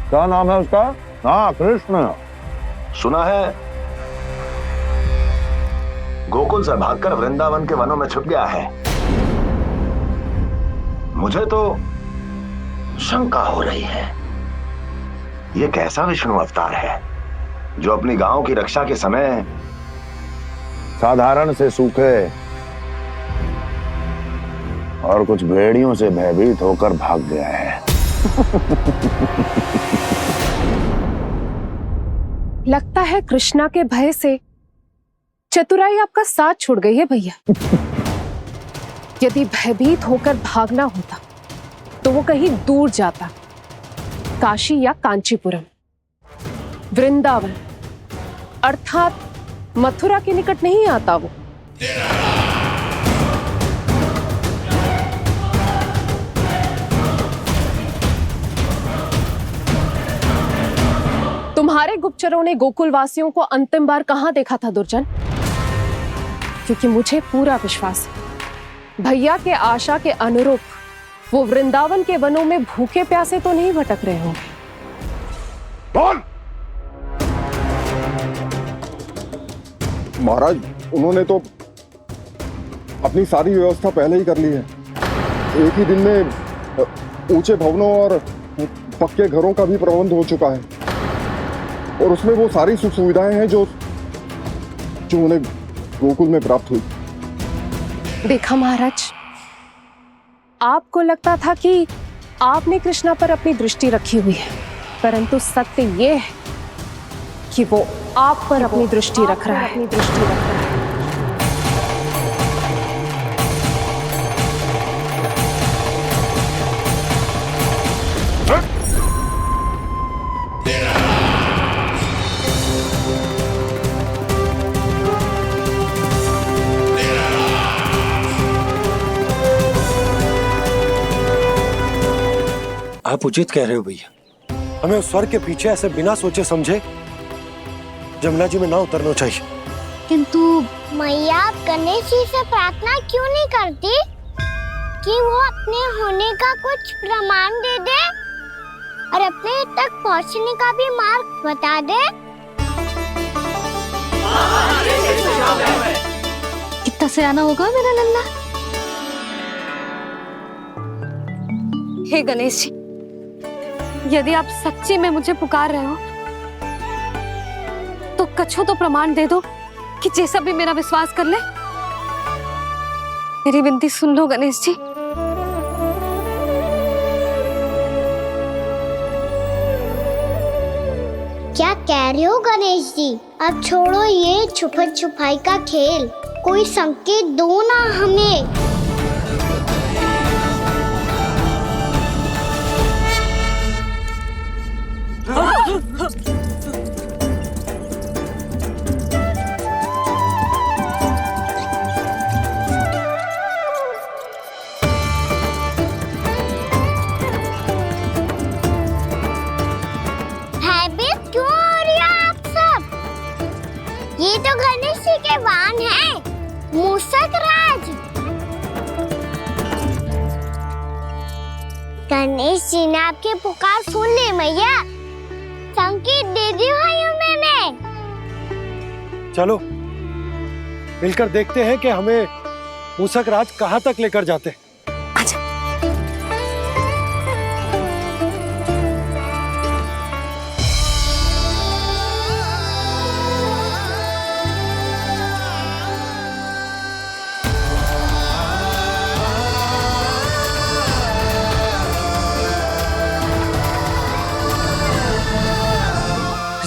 J: क्या नाम है उसका? हाँ, कृष्ण।
I: सुना है गोकुल से भागकर वृंदावन के वनों में छुप गया है। मुझे तो शंका हो रही है, ये कैसा विष्णु अवतार है जो अपनी गांव की रक्षा के समय
J: साधारण से सूखे और कुछ भेड़ियों से भयभीत होकर भाग गया है।
F: लगता है कृष्णा के भय से चतुराई आपका साथ छोड़ गई है भैया। यदि भयभीत होकर भागना होता तो वो कहीं दूर जाता, काशी या कांचीपुरम, वृंदावन अर्थात मथुरा के निकट नहीं आता वो। तुम्हारे गुप्तचरों ने गोकुल वासियों को अंतिम बार कहां देखा था दुर्जन? क्योंकि मुझे पूरा विश्वास है भैया के आशा के अनुरूप वो वृंदावन के वनों में भूखे प्यासे तो नहीं भटक रहे होंगे।
H: बोल!
K: महाराज, उन्होंने तो अपनी सारी व्यवस्था पहले ही कर ली है। एक ही दिन में ऊंचे भवनों और पक्के घरों का भी प्रबंध हो चुका है, और उसमें वो सारी सुख सुविधाएं हैं जो उन्हें गोकुल में प्राप्त हुई।
F: देखा महाराज, आपको लगता था कि आपने कृष्णा पर अपनी दृष्टि रखी हुई है, परंतु सत्य ये है कि वो आप पर अपनी दृष्टि रख रहा है।
N: आप उचित कह रहे हो भैया, हमें उस स्वर के पीछे ऐसे बिना सोचे समझे जमुना जी में ना उतरना चाहिए।
B: किंतु मैया, आप गणेश जी से प्रार्थना क्यों नहीं करती कि वो अपने होने का कुछ प्रमाण दे दे और अपने तक पहुंचने का भी मार्ग बता दे?
C: कितना सयाना होगा मेरा लल्ला।
L: हे गणेश जी, यदि आप सच्ची में मुझे पुकार रहे हो तो कछु तो प्रमाण दे दो कि जैसा भी मेरा विश्वास कर ले। मेरी विनती सुन लो गणेश जी।
B: क्या कह रहे हो गणेश जी? अब छोड़ो ये छुपन छुपाई का खेल, कोई संकेत दो ना हमें। भयभीत क्यों हो रही हो आप सब? ये तो गणेश जी के वाहन हैं, मूषक राज। गणेश जी ने आपके पुकार सुन ली मैया, संकेत दे दी भाइयों मैंने।
N: चलो मिलकर देखते हैं कि हमें मूषक राज कहाँ तक लेकर जाते हैं।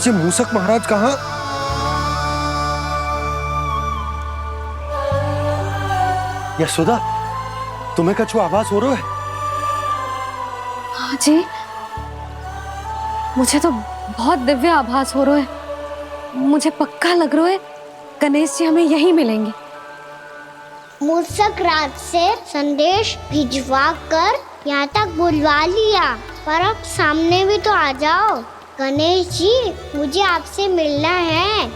N: ये मूषक महाराज कहाँ? यशोदा, तुम्हें कछु आभास हो रहा है?
L: हाँ जी, मुझे तो बहुत दिव्य आभास हो रहा है। मुझे पक्का लग रहा है गणेश जी हमें यहीं मिलेंगे।
B: मूषक राज से संदेश भिजवा कर यहाँ तक बुलवा लिया, पर अब सामने भी तो आ जाओ। गणेश जी, मुझे आपसे मिलना है।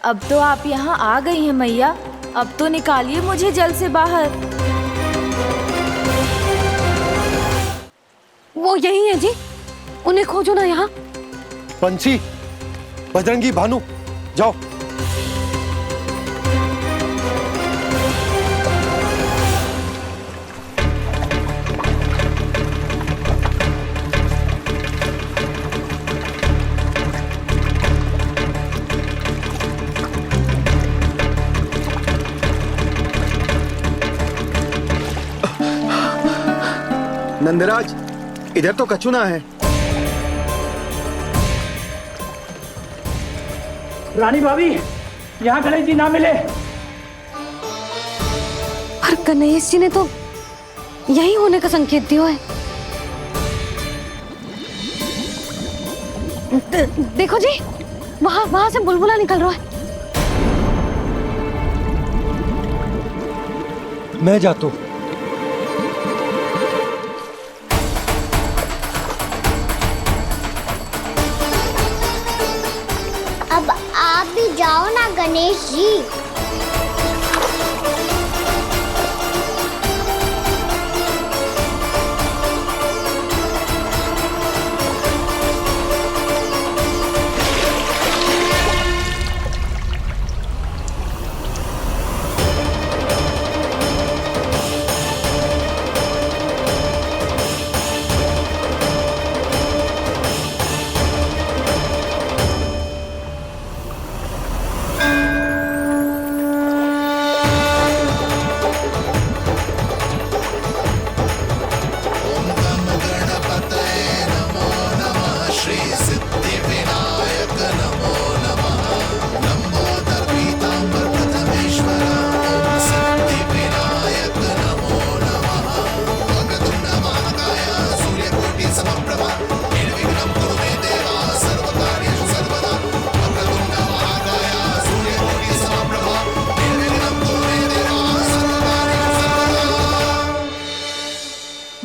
M: अब तो आप यहाँ आ गई हैं मैया, अब तो निकालिए मुझे जल से बाहर।
L: वो यही है जी, उन्हें खोजो ना यहाँ।
N: पंछी, बजरंगी, भानु, जाओ।
P: नंदराज, इधर तो कछुना है।
Q: रानी भाभी, यहाँ गणेश जी ना मिले।
L: पर गणेश जी ने तो यही होने का संकेत दिया है। देखो जी, वहां से बुलबुला निकल रहा है।
N: मैं जाता हूँ।
B: अब आप भी जाओ ना गणेश जी।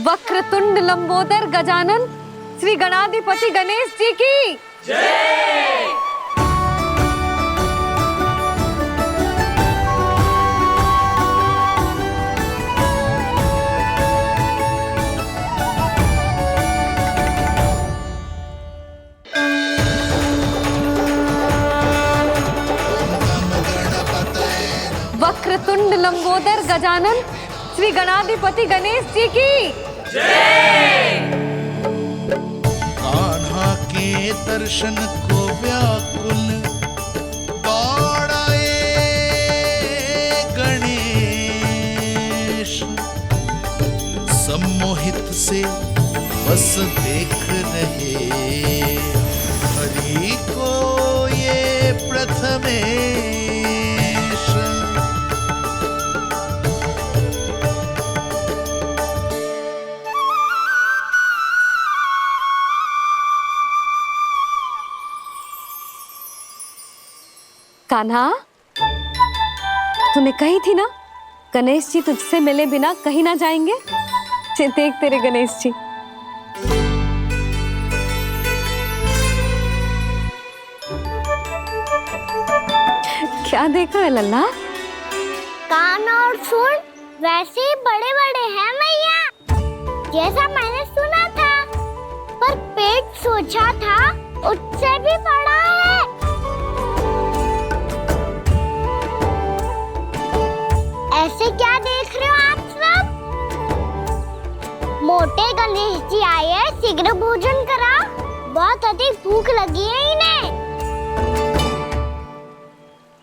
L: वक्रतुंड लंबोदर गजानन श्री गणाधिपति गणेश जी की जय। वक्रतुंड लंबोदर गजानन श्री गणाधिपति गणेश जी की
R: कान्हा के दर्शन को व्याकुल दौड़ाए गणेश, सम्मोहित से बस देख रहे हरि को ये प्रथमेश।
L: कान्हा, तूने कही थी ना गणेश जी तुझसे मिले बिना कहीं ना जाएंगे। देख तेरे गणेश जी। क्या देख रहा है लल्ला?
B: कान और सुन वैसे ही बड़े बड़े हैं मैया, जैसा मैंने सुना था, पर पेट सोचा था उससे भी बड़ा है। ऐसे क्या देख रहे हो आप सब? मोटे गणेश जी आए हैं, शीघ्र भोजन करा, बहुत अधिक भूख लगी है इन्हें।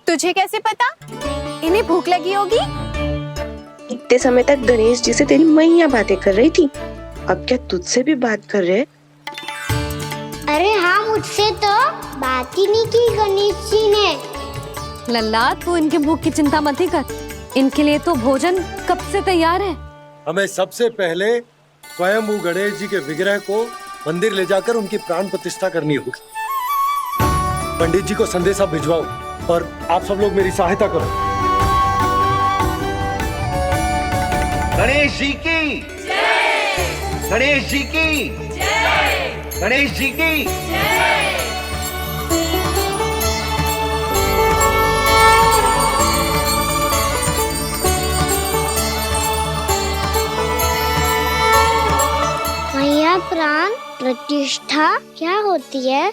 G: तुझे कैसे पता इन्हें भूख लगी होगी?
S: इतने समय तक गणेश जी से तेरी मैया बातें कर रही थी, अब क्या तुझसे भी बात कर रहे?
B: अरे हाँ, मुझसे तो बात ही नहीं की गणेश जी ने।
L: लल्ला, तू इनके भूख की चिंता मत ही कर, इनके लिए तो भोजन कब से तैयार है।
N: हमें सबसे पहले स्वयं गणेश जी के विग्रह को मंदिर ले जाकर उनकी प्राण प्रतिष्ठा करनी होगी। पंडित जी को संदेशा भिजवाओ और आप सब लोग मेरी सहायता करो।
P: गणेश जी की जय, गणेश जी की जय, गणेश जी की जय।
B: मैया, प्राण प्रतिष्ठा क्या होती है?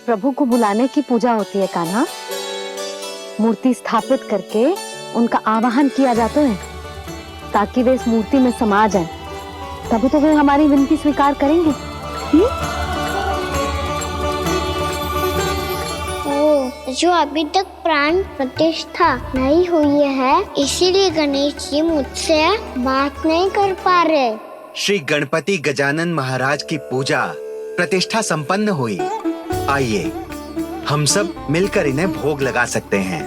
L: प्रभु को बुलाने की पूजा होती है कान्हा। मूर्ति स्थापित करके उनका आवाहन किया जाता है ताकि वे इस मूर्ति में समा जाएं। तभी तो वे हमारी विनती स्वीकार करेंगे।
B: जो अभी तक प्राण प्रतिष्ठा नहीं हुई है, इसीलिए गणेश जी मुझसे बात नहीं कर पा रहे।
P: श्री गणपति गजानन महाराज की पूजा प्रतिष्ठा संपन्न हुई। आइए हम सब मिलकर इन्हें भोग लगा सकते हैं।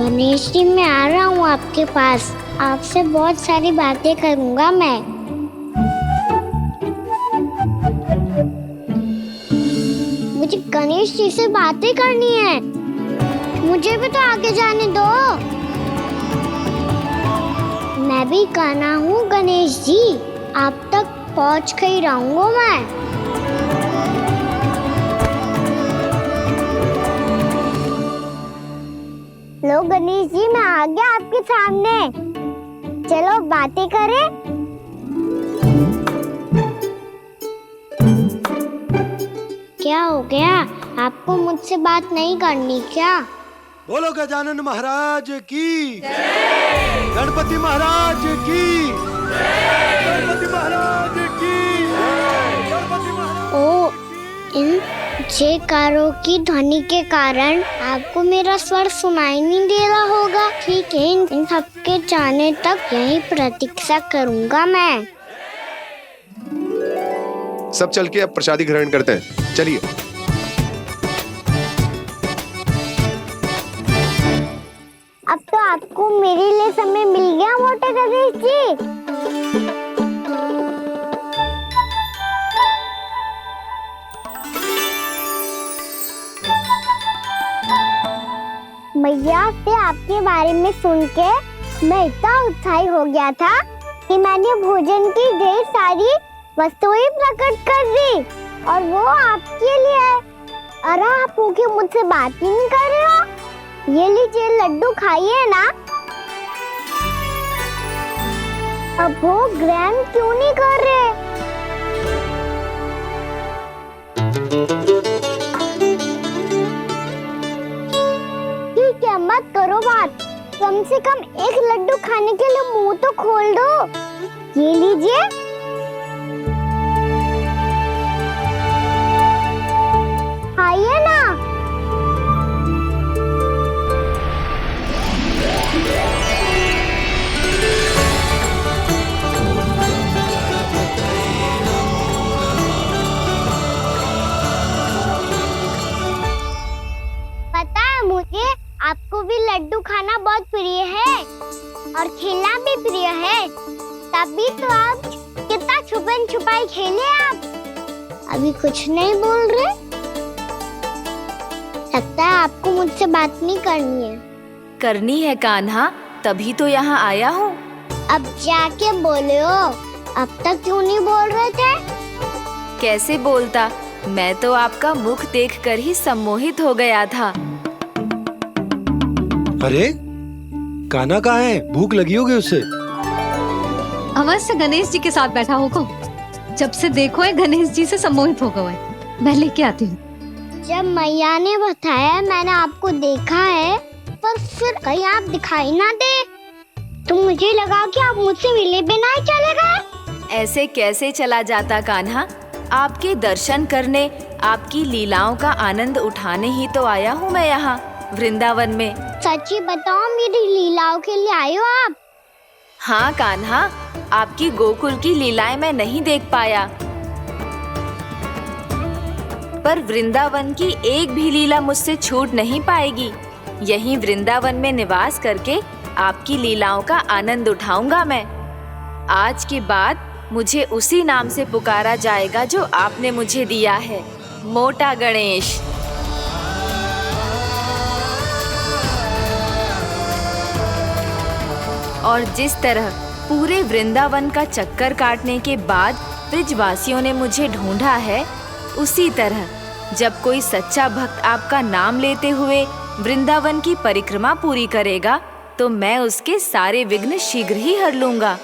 B: गणेश जी, मैं आ रहा हूँ आपके पास, आपसे बहुत सारी बातें करूँगा मैं। मुझे गणेश जी से बातें करनी है, मुझे भी तो आगे जाने दो। मैं भी कान्हा हूँ गणेश जी, आप तक पहुँच कर ही रहूँगा मैं। लो गणेश जी, मैं आ गया आपके सामने, चलो बातें करें। क्या हो गया, आपको मुझसे बात नहीं करनी क्या?
N: बोलो गजानन महाराज की जय, गणपति महाराज की जय, गणपति महाराज की जय, गणपति महाराज।
B: ओ, इन जयकारों की ध्वनि के कारण आपको मेरा स्वर सुनाई नहीं दे रहा होगा। ठीक है, इन सबके जाने तक यही प्रतीक्षा करूंगा मैं।
H: सब चल के अब प्रसादी ग्रहण करते हैं, चलिए।
B: अब तो आपको मेरे लिए समय मिल गया मोटे गणेश जी। मैया से आपके बारे में सुन के मैं इतना उत्साही हो गया था कि मैंने भोजन की ढेर सारी वस्तुएं प्रकट कर दी, और वो आपके लिए। अरे आप भूखे मुझसे बात ही नहीं कर रहे हो। ये लीजिए लड्डू, खाइए ना। अब वो ग्रैंड क्यों नहीं कर रहे? ठीक है, मत करो बात। कम से कम एक लड्डू खाने के लिए मुंह तो खोल दो। ये लीजिए। खाइए ना। पता है मुझे, आपको भी लड्डू खाना बहुत प्रिय है और खेलना भी प्रिय है। तभी तो आप कितना छुपन छुपाई खेले आप। अभी कुछ नहीं बोल रहे? लगता है आपको मुझसे बात नहीं करनी है।
M: करनी है कान्हा, तभी तो यहाँ आया हूँ।
B: अब जाके बोलो। अब तक क्यों नहीं बोल रहे थे?
M: कैसे बोलता, मैं तो आपका मुख देखकर ही सम्मोहित हो गया था।
N: अरे कान्हा कहाँ है? भूख लगी होगी उसे।
C: अवश्य गणेश जी के साथ बैठा होगा। जब से देखो है गणेश जी से सम्मोहित हो गए। मैं लेके आती हूँ।
B: जब मैया ने बताया मैंने आपको देखा है, पर फिर कहीं आप दिखाई ना दे, तो मुझे लगा कि आप मुझसे मिले बिना ही चले गए।
M: ऐसे कैसे चला जाता कान्हा? आपके दर्शन करने, आपकी लीलाओं का आनंद उठाने ही तो आया हूँ मैं यहाँ वृंदावन में।
B: सच्ची बताओ, मेरी लीलाओं के लिए आए हो आप?
M: हाँ कान्हा, आपकी गोकुल की लीलाएं मैं नहीं देख पाया, पर वृंदावन की एक भी लीला मुझसे छूट नहीं पाएगी। यहीं वृंदावन में निवास करके आपकी लीलाओं का आनंद उठाऊंगा मैं। आज के बाद मुझे उसी नाम से पुकारा जाएगा जो आपने मुझे दिया है, मोटा गणेश। और जिस तरह पूरे वृंदावन का चक्कर काटने के बाद ब्रिजवासियों ने मुझे ढूंढा है, उसी तरह जब कोई सच्चा भक्त आपका नाम लेते हुए वृंदावन की परिक्रमा पूरी करेगा, तो मैं उसके सारे विघ्न शीघ्र ही हर लूंगा।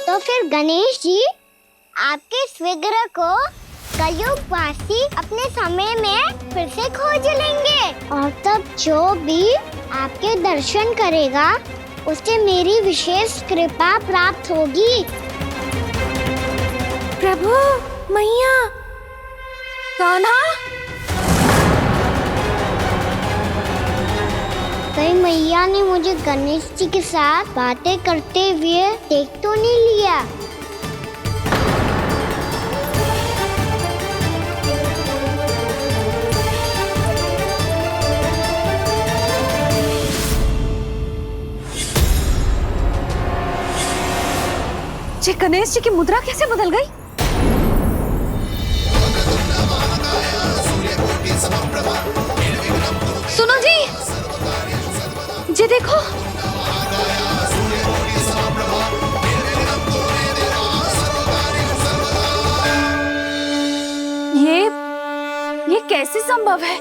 B: तो फिर गणेश जी, आपके इस विग्रह को कलयुगवासी अपने समय में फिर से खोज लेंगे, और तब जो भी आपके दर्शन करेगा उसे मेरी विशेष कृपा प्राप्त होगी।
M: प्रभु, मैया, कान्हा।
B: कहीं मैया ने मुझे गणेश जी के साथ बातें करते हुए देख तो नहीं लिया?
L: जी गणेश जी की मुद्रा कैसे बदल गई? सुनो जी, जी देखो।
M: ये कैसे संभव है?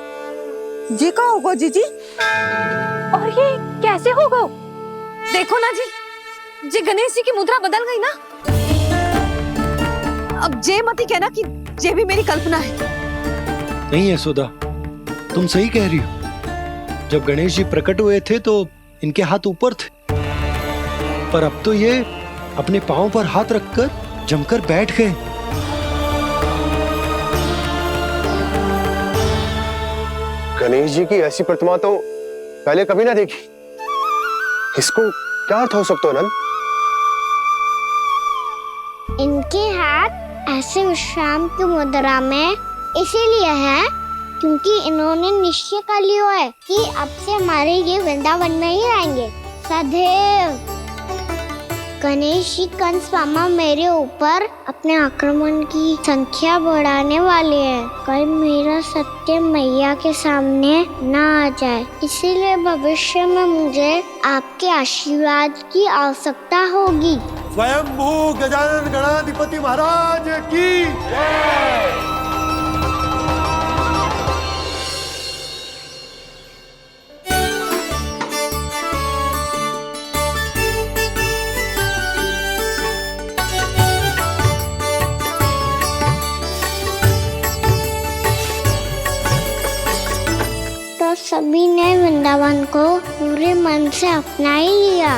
G: जी का होगा जीजी?
L: और ये कैसे होगा? देखो ना जी, जी गणेश जी की मुद्रा बदल गई ना। अब जे मत ही कहना कि ये भी मेरी कल्पना है।
N: नहीं यशोदा, तुम सही कह रही हो। जब गणेश जी प्रकट हुए थे तो इनके हाथ ऊपर थे, पर अब तो ये अपने पांव पर हाथ रखकर जमकर बैठ गए।
H: गणेश जी की ऐसी प्रतिमा तो पहले कभी ना देखी। इसको क्या अर्थ हो सकता है नंद?
B: इनके हाथ ऐसे विश्राम की मुद्रा में इसीलिए है क्योंकि इन्होंने निश्चय कर लिया है कि अब से हमारे ये वृंदावन में ही रहेंगे सदैव। गणेश जी कंस मामा मेरे ऊपर अपने आक्रमण की संख्या बढ़ाने वाले हैं, कहीं मेरा सत्य मैया के सामने ना आ जाए। इसीलिए भविष्य में मुझे आपके आशीर्वाद की आवश्यकता होगी।
N: स्वयंभू गजानन गणाधिपति महाराज की जय।
B: सभी ने वृंदावन को पूरे मन से अपना ही लिया।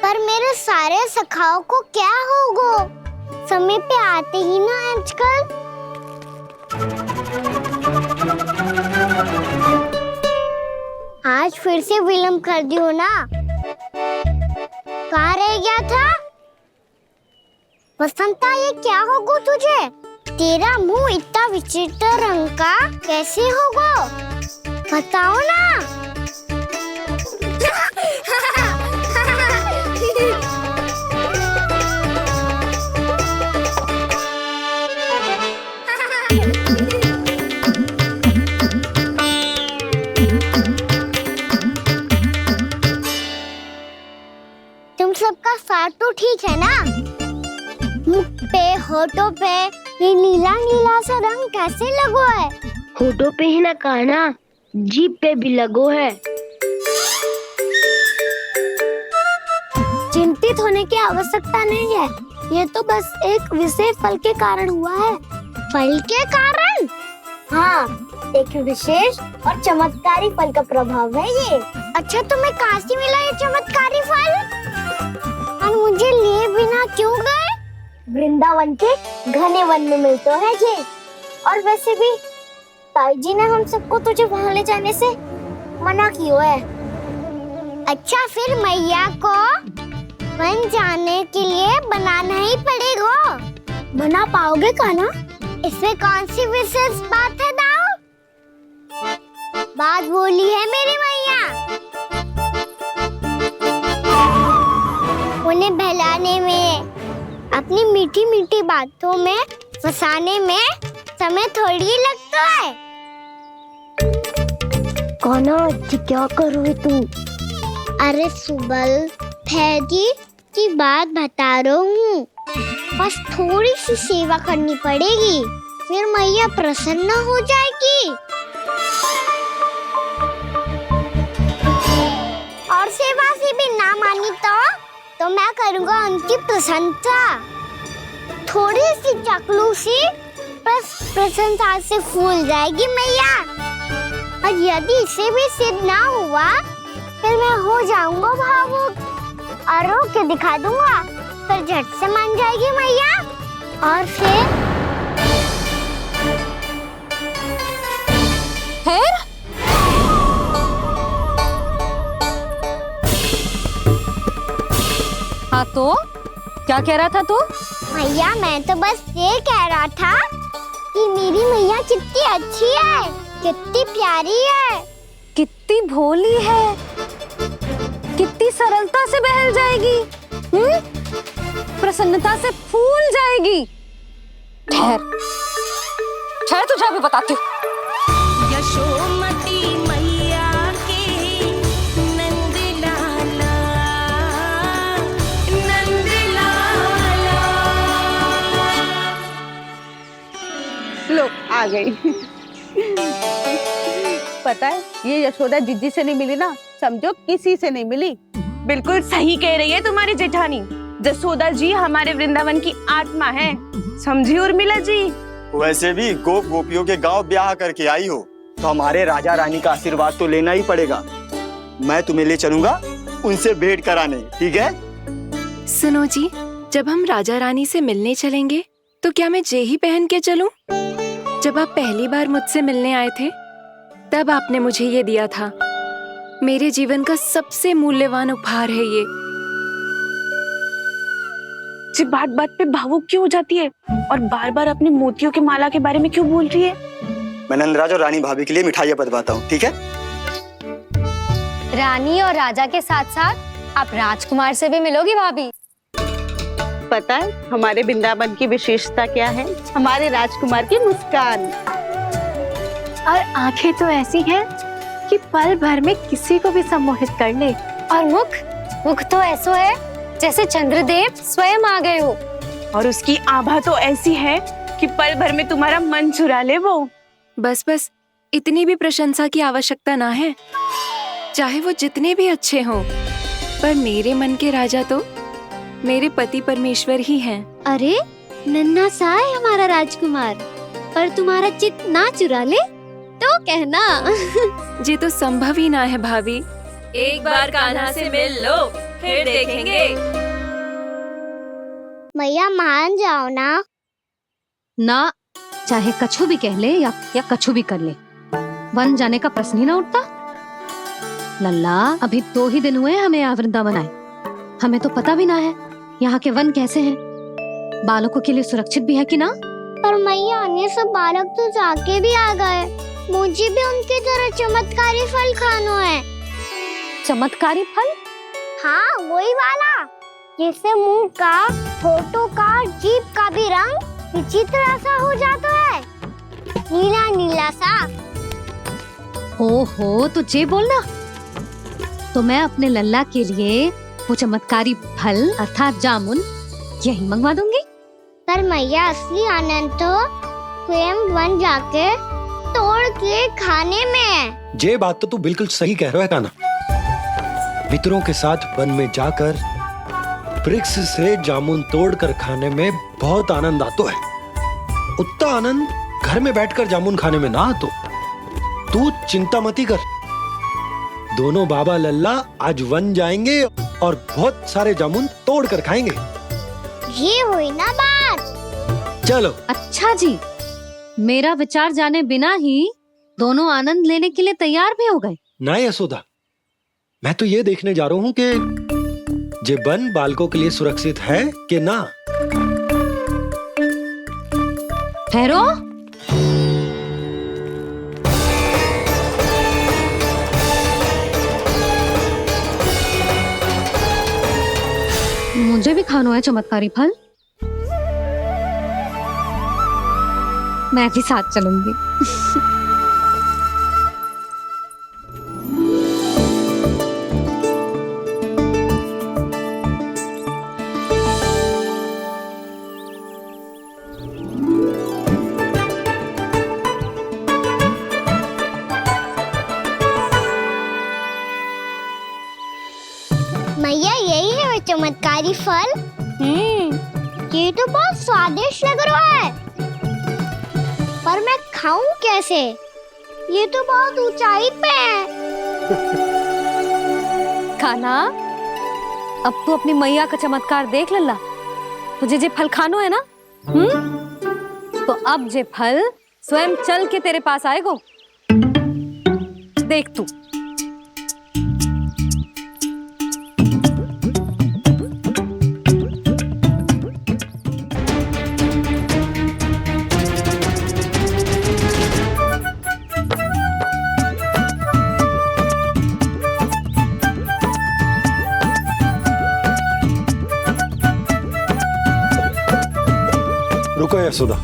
B: पर मेरे सारे सखाओं को क्या होगा? समय पे आते ही ना आजकल। आज फिर से विलम्ब कर दियो ना। कहाँ रह गया था? वसंता, ये क्या होगा तुझे? तेरा मुंह इतना विचित्र रंग का कैसे होगा? बताओ ना। तुम सबका साथ तो ठीक है ना? मुख पे, होठों पे ये नीला नीला सा रंग कैसे लगो है?
T: होठों पे ही ना काना, जीभ पे भी लगो है।
B: चिंतित होने की आवश्यकता नहीं है। ये तो बस एक विशेष फल के कारण हुआ है। फल के कारण? हाँ, एक विशेष और चमत्कारी फल का प्रभाव है ये। अच्छा, तुम्हें कहाँ से मिला ये चमत्कारी फल? और मुझे लिए बिना क्यों गए? वृंदावन के घने वन में मिलते है ये। और वैसे भी ताई जी ने हम सबको तुझे वहाँ ले जाने से मना किया है। अच्छा, फिर मैया को वन जाने के लिए बनाना ही पड़ेगा। बना पाओगे कान्हा? इसमें कौन सी विशेष बात है दाऊ? बात बोली है मेरी मैया। उन्हें बहलाने में, अपनी मीठी मीठी बातों में फंसाने में समय थोड़ी लगता है।
T: कान्हा, क्या कर रही तू?
B: अरे सुबल, फैजी की बात बता रहा हूँ। बस थोड़ी सी सेवा करनी पड़ेगी, फिर मैया प्रसन्न हो जाएगी। और सेवा से भी ना मानी तो मैं करूँगा उनकी प्रशंसा। थोड़ी सी चकलूसी प्रशंसा से फूल जाएगी मैया। और यदि इसे भी सिद्ध ना हुआ, फिर मैं हो जाऊंगा भावुक और रो के दिखा दूंगा। फिर झट से मान जाएगी मैया। और फिर
L: हाँ, तो क्या कह रहा था तू?
B: मैया, मैं तो बस ये कह रहा था कि मेरी मैया कितनी अच्छी है, कितनी प्यारी है,
L: कितनी भोली है, कितनी सरलता से बहल जाएगी, प्रसन्नता से फूल जाएगी। ठहर तुझे अभी बताती हूँ।
D: यशोमती मैया के नंद लाला, नंद लाला।
G: लो, आ गई। पता है, ये यशोदा जिज्जी से नहीं मिली ना, समझो किसी से नहीं मिली। बिल्कुल सही कह रही है तुम्हारी जेठानी। यशोदा जी हमारे वृंदावन की आत्मा है, समझी उर्मिला जी?
U: वैसे भी गोपियों के गांव ब्याह करके आई हो, तो हमारे राजा रानी का आशीर्वाद तो लेना ही पड़ेगा। मैं तुम्हें ले चलूंगा उनसे भेंट कराने, ठीक है?
V: सुनो जी, जब हम राजा रानी से मिलने चलेंगे तो क्या मैं जे ही पहन के चलूं? जब आप पहली बार मुझसे मिलने आए थे, तब आपने मुझे ये दिया था। मेरे जीवन का सबसे मूल्यवान उपहार है ये।
G: जी बात बात पे भावुक क्यों हो जाती है और बार बार अपनी मोतियों की माला के बारे में क्यों बोल रही है?
U: मैं नंदराज और रानी भाभी के लिए मिठाइयाँ बंटवाता हूँ, ठीक है?
L: रानी और राजा के साथ साथ आप राजकुमार से भी मिलोगी भाभी।
G: पता है हमारे वृंदावन की विशेषता क्या है? हमारे राजकुमार की मुस्कान।
V: और आंखें तो ऐसी हैं कि पल भर में किसी को भी सम्मोहित कर ले।
L: और मुख तो ऐसा है जैसे चंद्रदेव स्वयं आ गए हो।
G: और उसकी आभा तो ऐसी है कि पल भर में तुम्हारा मन चुरा ले वो।
V: बस इतनी भी प्रशंसा की आवश्यकता ना है, चाहे वो जितने भी अच्छे हों, पर मेरे मन के राजा तो मेरे पति परमेश्वर ही हैं।
O: अरे नन्हा सा है हमारा राजकुमार, पर तुम्हारा चित ना चुरा ले तो कहना।
V: ये तो संभव ही ना है भाभी।
M: एक बार कान्हा से मिल लो, फिर देखेंगे।
B: मैया मान जाओ ना।
C: ना, चाहे कछु भी कह ले या कछु भी कर ले, वन जाने का प्रश्न ही ना उठता। लल्ला, अभी 2 ही दिन हुए हमें यहाँ वृंदावन आए, हमें तो पता भी ना है यहाँ के वन कैसे हैं, बालकों के लिए सुरक्षित भी है कि ना।
B: पर मैया ये सब बालक तो जाके भी आ गए, मुझे भी उनकी तरह चमत्कारी फल खाना है।
C: चमत्कारी फल?
B: हाँ, वही वाला जिससे मुंह का, होठों का, जीभ का भी रंग विचित्र सा हो जाता है, नीला नीला सा।
C: ओहो, तो जे बोलना। तो मैं अपने लल्ला के लिए वो चमत्कारी फल अर्थात जामुन यही मंगवा दूंगी।
B: पर मैया असली आनंद तो स्वयं वन जाके तोड़ के खाने में है।
N: ये बात तो तू बिल्कुल सही कह रहा है कान्हा। मित्रों के साथ वन में जाकर वृक्ष से जामुन तोड़कर खाने में बहुत आनंद आता है। उतना आनंद घर में बैठकर जामुन खाने में ना आतो। तू चिंता मती कर, दोनों बाबा लल्ला आज वन जाएंगे और बहुत सारे जामुन तोड़कर खाएंगे।
B: ये हुई ना बात।
N: चलो।
C: अच्छा जी, मेरा विचार जाने बिना ही दोनों आनंद लेने के लिए तैयार भी हो गए।
N: ना यशोदा, मैं तो ये देखने जा रहा हूँ कि ये वन बालकों के लिए सुरक्षित है कि ना।
C: ठहरो। मुझे भी खाना है चमत्कारी फल, मैं भी साथ चलूंगी।
B: मैया यही है वो चमत्कारी फल। ये तो बहुत स्वादिष्ट लग रहा है, पर मैं खाऊं कैसे? ये तो बहुत ऊंचाई पे है।
C: कान्हा, अब तू अपनी मैया का चमत्कार देख लल्ला। तुझे जे फल खानो है ना, तो अब जे फल स्वयं चल के तेरे पास आएगो। देख तू।
N: रुको यशोदा,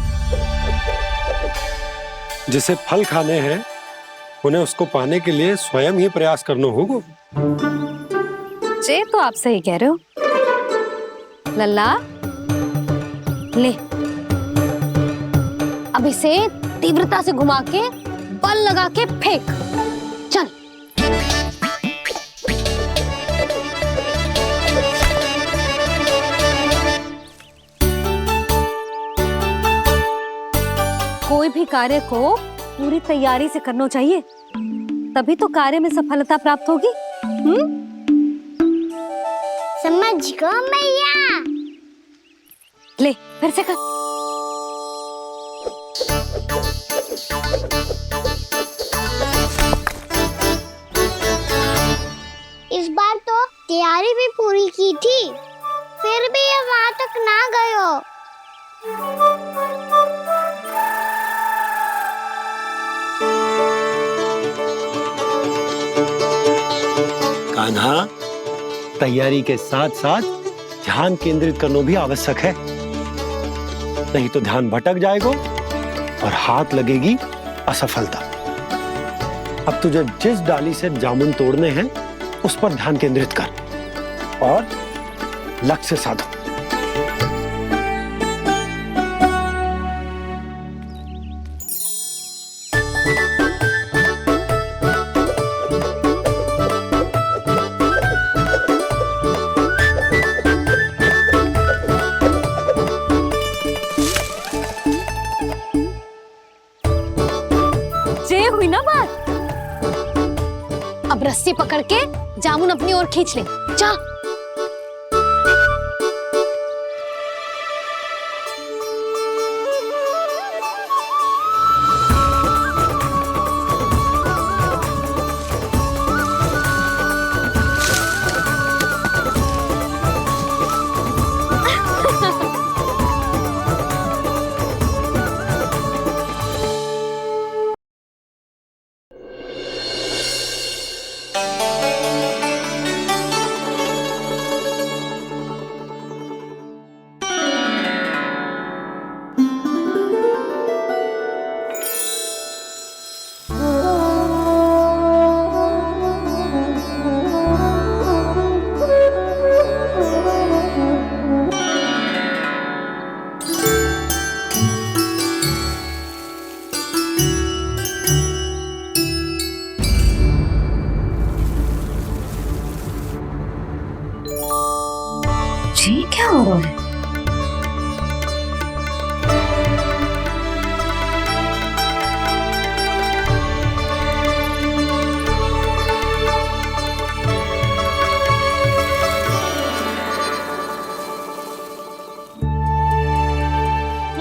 N: जिसे फल खाने हैं उन्हें उसको पाने के लिए स्वयं ही प्रयास करना होगा।
C: जे तो आप सही कह रहे हो लल्ला। ले, अब इसे तीव्रता से घुमा के बल लगा के फेंक। चल। कोई भी कार्य को पूरी तैयारी से करना चाहिए, तभी तो कार्य में सफलता प्राप्त होगी।
B: समझ गो मैया।
C: ले, फिर से कर।
B: इस बार तो तैयारी भी पूरी की थी, फिर भी ये वहां तक ना गए हो।
N: कान्हा, तैयारी के साथ साथ ध्यान केंद्रित करना भी आवश्यक है, नहीं तो ध्यान भटक जाएगा और हाथ लगेगी असफलता। अब तुझे जिस डाली से जामुन तोड़ने हैं उस पर ध्यान केंद्रित कर और लक्ष्य साधो।
L: रस्सी पकड़ के जामुन अपनी ओर खींच ले। जा।
C: जी क्या हो रहा है?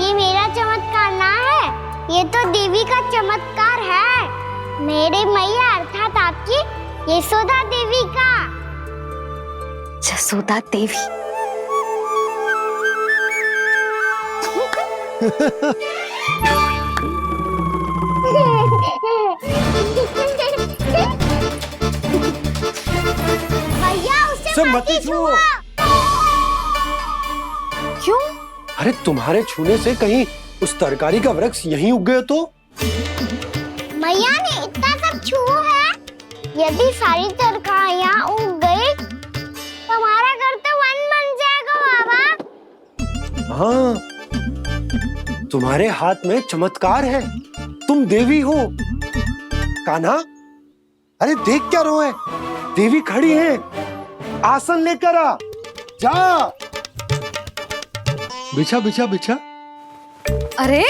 B: ये मेरा चमत्कार ना है, ये तो देवी का चमत्कार है। मेरे मैया अर्थात आपकी यशोदा देवी का।
C: जसोदा देवी।
B: भैया उसे मत छुओ।
C: क्यों?
N: अरे तुम्हारे छूने से कहीं उस तरकारी का वृक्ष यहीं उग गए तो?
B: मैया ने इतना सब छुआ है, यदि सारी तरकारियां उग गई तो हमारा घर तो वन बन जाएगा बाबा।
N: हाँ, तुम्हारे हाथ में चमत्कार है, तुम देवी हो। कान्हा, अरे देख क्या रोए, देवी खड़ी है, आसन लेकर आ, जा। बिछा बिछा बिछा।
L: अरे